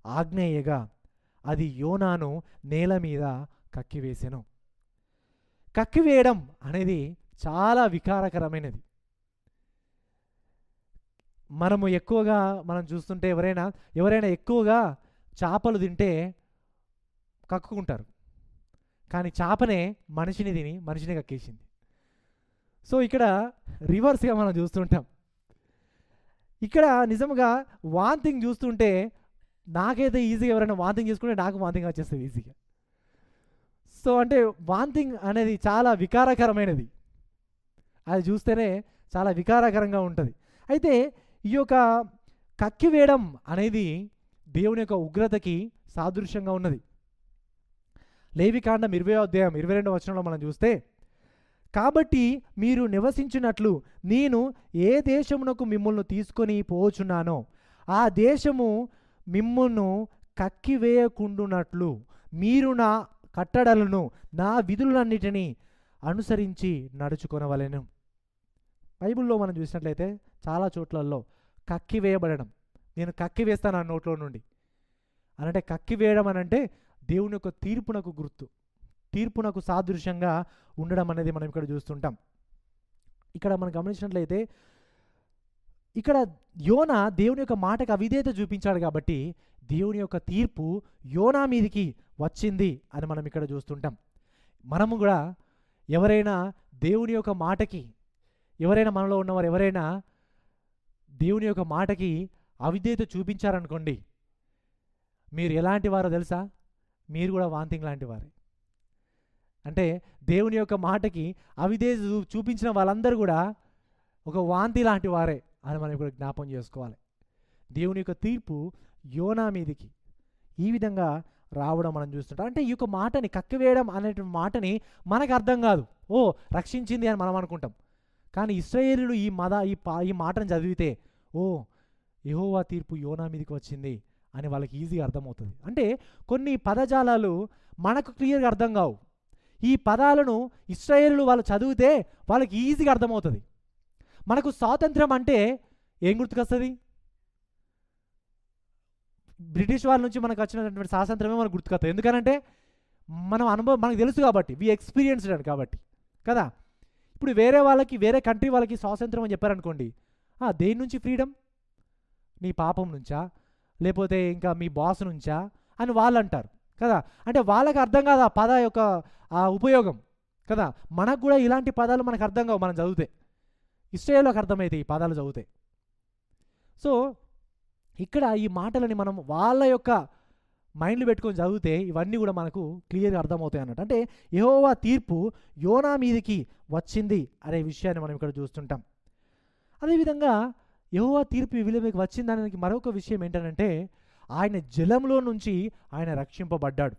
ఆజ్ఞేయగా అది యోనాను నేల మీద కక్కివేసెను. కక్కివేయడం అనేది చాలా వికారకరమైనది. మనం చూస్తుంటే ఎవరైనా ఎక్కువగా చేపలు తింటే కక్కుకుంటారు. కానీ చేపనే మనిషిని తిని మనిషిని కక్కేసింది. సో ఇక్కడ రివర్స్గా మనం చూస్తుంటాం. ఇక్కడ నిజంగా వాంతింగ్ చూస్తుంటే నాకైతే ఈజీగా ఎవరైనా వాంతింగ్ చేసుకుంటే నాకు వాంతింగ్ వచ్చేస్తుంది ఈజీగా. సో అంటే వాంతింగ్ అనేది చాలా వికారకరమైనది. అది చూస్తేనే చాలా వికారకరంగా ఉంటుంది. అయితే ఈ యొక్క కక్కివేయడం అనేది దేవుని యొక్క ఉగ్రతకి సాదృశ్యంగా ఉన్నది. లేవికాండం 20వ అధ్యాయం 22వ వచనంలో మనం చూస్తే, కాబట్టి మీరు నివసించినట్లు నేను ఏ దేశమునకు మిమ్మల్ని తీసుకొని పోచున్నానో ఆ దేశము మిమ్మును కక్కివేయకుండునట్లు మీరు నా కట్టడలను నా విధులన్నిటినీ అనుసరించి నడుచుకొనవలెను. బైబిల్లో మనం చూసినట్లయితే చాలా చోట్లలో కక్కివేయబడడం, నేను కక్కివేస్తాను ఆ నోట్లో నుండి అనంటే, కక్కివేయడం అనంటే దేవుని యొక్క తీర్పునకు గుర్తు, తీర్పునకు సాదృశ్యంగా ఉండడం అనేది మనం ఇక్కడ చూస్తుంటాం. ఇక్కడ మనం గమనించినట్లయితే ఇక్కడ యోనా దేవుని యొక్క మాటకు అవిధేయత చూపించాడు కాబట్టి దేవుని యొక్క తీర్పు యోనా మీదికి వచ్చింది అని మనం ఇక్కడ చూస్తుంటాం. మనము కూడా ఎవరైనా దేవుని యొక్క మాటకి, ఎవరైనా మనలో ఉన్నవారు ఎవరైనా దేవుని యొక్క మాటకి అవిధేయత చూపించారనుకోండి, మీరు ఎలాంటి వారో తెలుసా? మీరు కూడా వాంతింగ్ లాంటి వారే. అంటే దేవుని యొక్క మాటకి అవిధేయత చూపించిన వాళ్ళందరూ కూడా ఒక వాంతి లాంటి వారే అని మనం ఇప్పుడు జ్ఞాపకం చేసుకోవాలి. దేవుని యొక్క తీర్పు యోనా మీదికి ఈ విధంగా రావడం మనం చూస్తుంటాం. అంటే ఈ యొక్క మాటని కక్కివేయడం అనే మాటని మనకు అర్థం కాదు. రక్షించింది అని మనం అనుకుంటాం. కానీ ఇశ్రాయేలీయులు ఈ మాటను చదివితే, ఓ యెహోవా తీర్పు యోనా మీదకి వచ్చింది అని వాళ్ళకి ఈజీగా అర్థమవుతుంది. అంటే కొన్ని పదజాలాలు మనకు క్లియర్గా అర్థం కావు. ఈ పదాలను ఇశ్రాయేలీయులు వాళ్ళు చదివితే వాళ్ళకి ఈజీగా అర్థమవుతుంది. మనకు స్వాతంత్రం అంటే ఏం గుర్తుకొస్తుంది? బ్రిటిష్ వాళ్ళ నుంచి మనకు వచ్చినటువంటి స్వాతంత్రమే మనకు గుర్తుకొస్తుంది. ఎందుకనంటే మనం అనుభవం మనకు తెలుసు కాబట్టి, వి ఎక్స్పీరియన్స్డ్ కాబట్టి కదా. ఇప్పుడు వేరే వాళ్ళకి, వేరే కంట్రీ వాళ్ళకి స్వాతంత్రం అని చెప్పారనుకోండి, దేని నుంచి ఫ్రీడమ్? నీ పాపం నుంచా, లేకపోతే ఇంకా మీ బాస్ నుంచా అని వాళ్ళు అంటారు కదా. అంటే వాళ్ళకి అర్థం కాదు ఆ పద యొక్క ఆ ఉపయోగం కదా. మనకు కూడా ఇలాంటి పదాలు మనకు అర్థం కావు మనం చదివితే. ఇశ్రాయేలుకి అర్థమైతే ఈ పదాలు చదివితే. సో ఇక్కడ ఈ మాటలని మనం వాళ్ళ యొక్క మైండ్లో పెట్టుకొని చదివితే ఇవన్నీ కూడా మనకు క్లియర్గా అర్థమవుతాయి అన్నట్టు. అంటే యెహోవా తీర్పు యోనా మీదికి వచ్చింది అనే విషయాన్ని మనం ఇక్కడ చూస్తుంటాం. అదేవిధంగా యెహోవా తీర్పు వీళ్ళకి వచ్చిందనడానికి మరొక విషయం ఏంటంటే, ఆయన జలంలో నుంచి ఆయన రక్షింపబడ్డాడు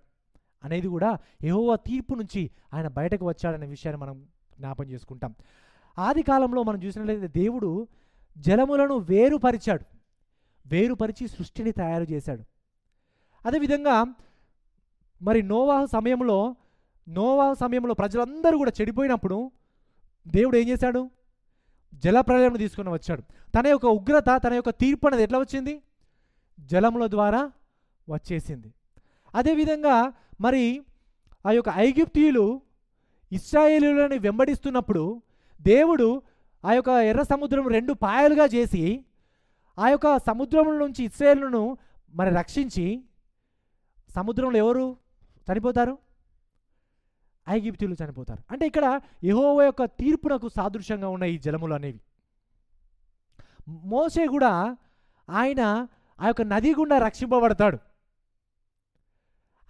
అనేది కూడా యెహోవా తీర్పు నుంచి ఆయన బయటకు వచ్చాడనే విషయాన్ని మనం జ్ఞాపం చేసుకుంటాం. ఆది కాలంలో మనం చూసినట్లయితే దేవుడు జలములను వేరుపరిచి సృష్టిని తయారు చేశాడు. అదేవిధంగా మరి నోవాహు సమయంలో ప్రజలందరూ కూడా చెడిపోయినప్పుడు దేవుడు ఏం చేశాడు? జలప్రళయం తీసుకుని వచ్చాడు. తన యొక్క ఉగ్రత, తన యొక్క తీర్పు అనేది ఎట్లా వచ్చింది? జలముల ద్వారా వచ్చేసింది. అదేవిధంగా మరి ఆ యొక్క ఐగుప్తీయులు ఇశ్రాయేలీయులను వెంబడిస్తున్నప్పుడు దేవుడు ఆ యొక్క ఎర్ర సముద్రం 2 పాయలుగా చేసి ఆ యొక్క సముద్రం నుంచి ఇశ్రాయేలును మరి రక్షించి, సముద్రంలో ఎవరు చనిపోతారు? ఐగుప్తీయులు చనిపోతారు. అంటే ఇక్కడ యెహోవా యొక్క తీర్పునకు సాదృశ్యంగా ఉన్న ఈ జలములు అనేవి. మోషే కూడా ఆయన ఆ యొక్క నది గుండా రక్షింపబడతాడు.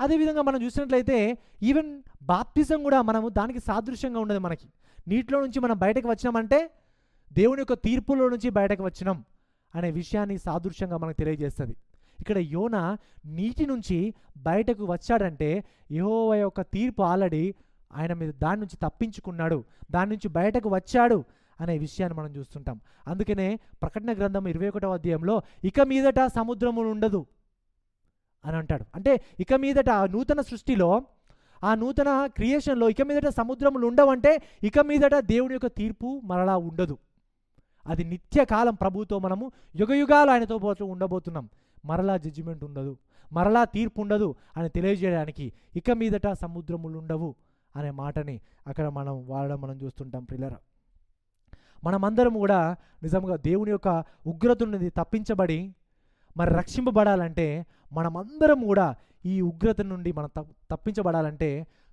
అదేవిధంగా మనం చూసినట్లయితే ఈవెన్ బాప్టిజం కూడా మనము దానికి సాదృశ్యంగా ఉన్నది. మనకి నీటిలో నుంచి మనం బయటకు వచ్చినామంటే దేవుని యొక్క తీర్పులో నుంచి బయటకు వచ్చినాం అనే విషయాన్ని సాదృశ్యంగా మనకు తెలియజేస్తుంది. ఇక్కడ యోనా నీటి నుంచి బయటకు వచ్చాడంటే యెహోవా యొక్క తీర్పు ఆల్రెడీ ఆయన మీద దాని నుంచి తప్పించుకున్నాడు, దాని నుంచి బయటకు వచ్చాడు అనే విషయాన్ని మనం చూస్తుంటాం. అందుకనే ప్రకటన గ్రంథం 21వ అధ్యాయంలో ఇక మీదట సముద్రము ఉండదు అని అంటాడు. అంటే ఇక మీదట ఆ నూతన సృష్టిలో, ఆ నూతన క్రియేషన్లో ఇక మీదట సముద్రములు ఉండవంటే ఇక మీదట దేవుని యొక్క తీర్పు మరలా ఉండదు. అది నిత్యకాలం ప్రభుతో మనము యుగయుగాలు ఆయనతో పాటు ఉండబోతున్నాం. మరలా జడ్జిమెంట్ ఉండదు, మరలా తీర్పు ఉండదు అని తెలియజేయడానికి ఇక మీదట సముద్రములు ఉండవు అనే మాటని అక్కడ మనం వాడడం మనం చూస్తుంటాం. ప్రియులారా, మనమందరం కూడా నిజంగా దేవుని యొక్క ఉగ్రత నుండి తప్పించబడి మరి రక్షింపబడాలంటే, మనమందరం కూడా ఈ ఉగ్రత నుండి మనం తప్పించబడాలంటే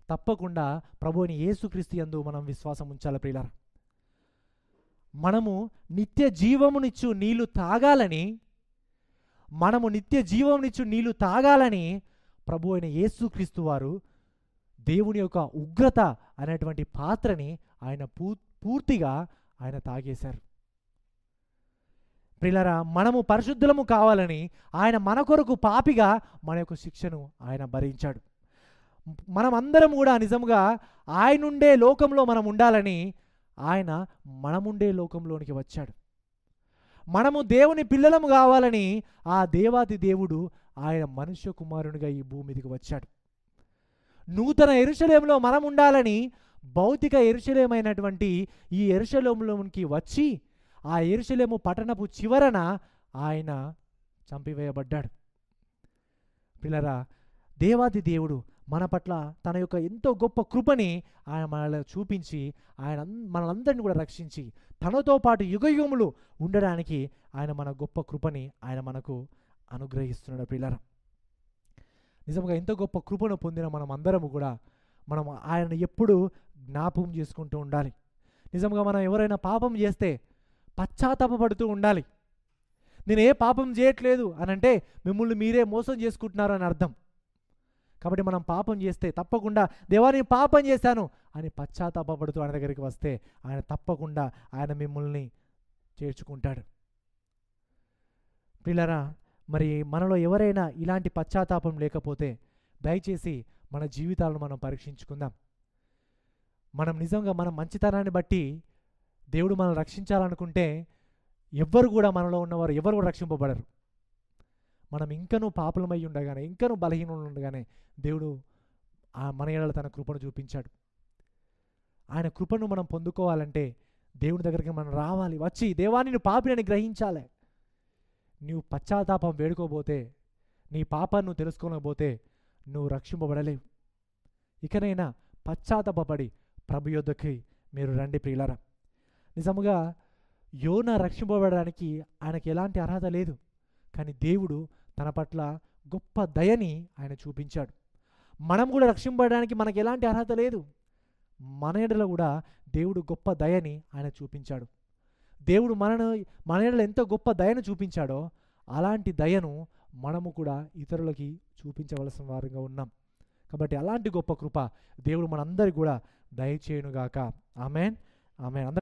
తప్పకుండా ప్రభువుని యేసుక్రీస్తు యందు మనం విశ్వాసం ఉంచాలి. ప్రియులారా, మనము నిత్య జీవమునిచ్చు నీళ్లు తాగాలని ప్రభు అయిన యేసుక్రీస్తు వారు దేవుని యొక్క ఉగ్రత అనేటువంటి పాత్రని ఆయన పూర్తిగా ఆయన తాగేశారు. ప్రియులారా, మనము పరిశుద్ధులము కావాలని ఆయన మన కొరకు పాపిగా మన యొక్క శిక్షను ఆయన భరించాడు. మనమందరం కూడా నిజంగా ఆయనుండే లోకంలో మనం ఉండాలని ఆయన మనముండే లోకంలోనికి వచ్చాడు. మనము దేవుని పిల్లలము కావాలని ఆ దేవాది దేవుడు ఆయన మనుష్య కుమారునిగా ఈ భూమి మీదకి వచ్చాడు. నూతన యెరూషలేములో మనం ఉండాలని భౌతిక యెరూషలేమైనటువంటి ఈ యెరూషలేములోనికి వచ్చి ఆ యెరూషలేము పట్టణపు చివరన ఆయన చంపివేయబడ్డాడు. పిల్లరా, దేవాది దేవుడు మన పట్ల తన యొక్క ఎంతో గొప్ప కృపని ఆయన మనలో చూపించి ఆయన మనలందరినీ కూడా రక్షించి తనతో పాటు యుగయుగములు ఉండడానికి ఆయన మన గొప్ప కృపని ఆయన మనకు అనుగ్రహిస్తున్నాడు. పిల్లరా, నిజంగా ఎంతో గొప్ప కృపను పొందిన మనం అందరము కూడా మనం ఆయన ఎప్పుడు జ్ఞాపకం చేసుకుంటూ ఉండాలి. నిజంగా మనం ఎవరైనా పాపం చేస్తే పశ్చాత్తాపపడుతూ ఉండాలి. నేను ఏ పాపం చేయట్లేదు అని అంటే మిమ్మల్ని మీరే మోసం చేసుకుంటున్నారు అని అర్థం. కాబట్టి మనం పాపం చేస్తే తప్పకుండా దేవా నేను పాపం చేశాను అని పశ్చాత్తాపపడుతూ ఆయన దగ్గరికి వస్తే ఆయన తప్పకుండా ఆయన మిమ్మల్ని చేర్చుకుంటాడు. పిల్లరా, మరి మనలో ఎవరైనా ఇలాంటి పశ్చాత్తాపం లేకపోతే దయచేసి మన జీవితాలను మనం పరీక్షించుకుందాం. మనం నిజంగా మన మంచితనాన్ని బట్టి దేవుడు మనల్ని రక్షించాలనుకుంటే ఎవ్వరు కూడా మనలో ఉన్నవారు ఎవరు కూడా రక్షింపబడరు. మనం ఇంకనూ పాపులమై ఉండగానే, ఇంకనూ బలహీనులు ఉండగానే దేవుడు మన ఎడల తన కృపను చూపించాడు. ఆయన కృపను మనం పొందుకోవాలంటే దేవుని దగ్గరికి మనం రావాలి. వచ్చి దేవా నేను పాపినని గ్రహించాలి. నువ్వు పశ్చాత్తాపం వేడుకోబోతే, నీ పాపాన్ని నువ్వు తెలుసుకోలేకపోతే నువ్వు రక్షింపబడలేవు. ఇకనైనా పశ్చాత్తాపపడి ప్రభు యొద్దకి మీరు రండి ప్రియులారా. నిజముగా యోనా రక్షింపబడడానికి ఆయనకి ఎలాంటి అర్హత లేదు, కానీ దేవుడు తన పట్ల గొప్ప దయని ఆయన చూపించాడు. మనం కూడా రక్షింపబడడానికి మనకు ఎలాంటి అర్హత లేదు, మన ఎడల కూడా దేవుడు గొప్ప దయని ఆయన చూపించాడు. దేవుడు మన ఎడల ఎంత గొప్ప దయను చూపించాడో అలాంటి దయను మనము కూడా ఇతరులకి చూపించవలసిన వారుగా ఉన్నాం. కాబట్టి అలాంటి గొప్ప కృప దేవుడు మనందరికీ కూడా దయచేయునుగాక. ఆమేన్, ఆమేన్.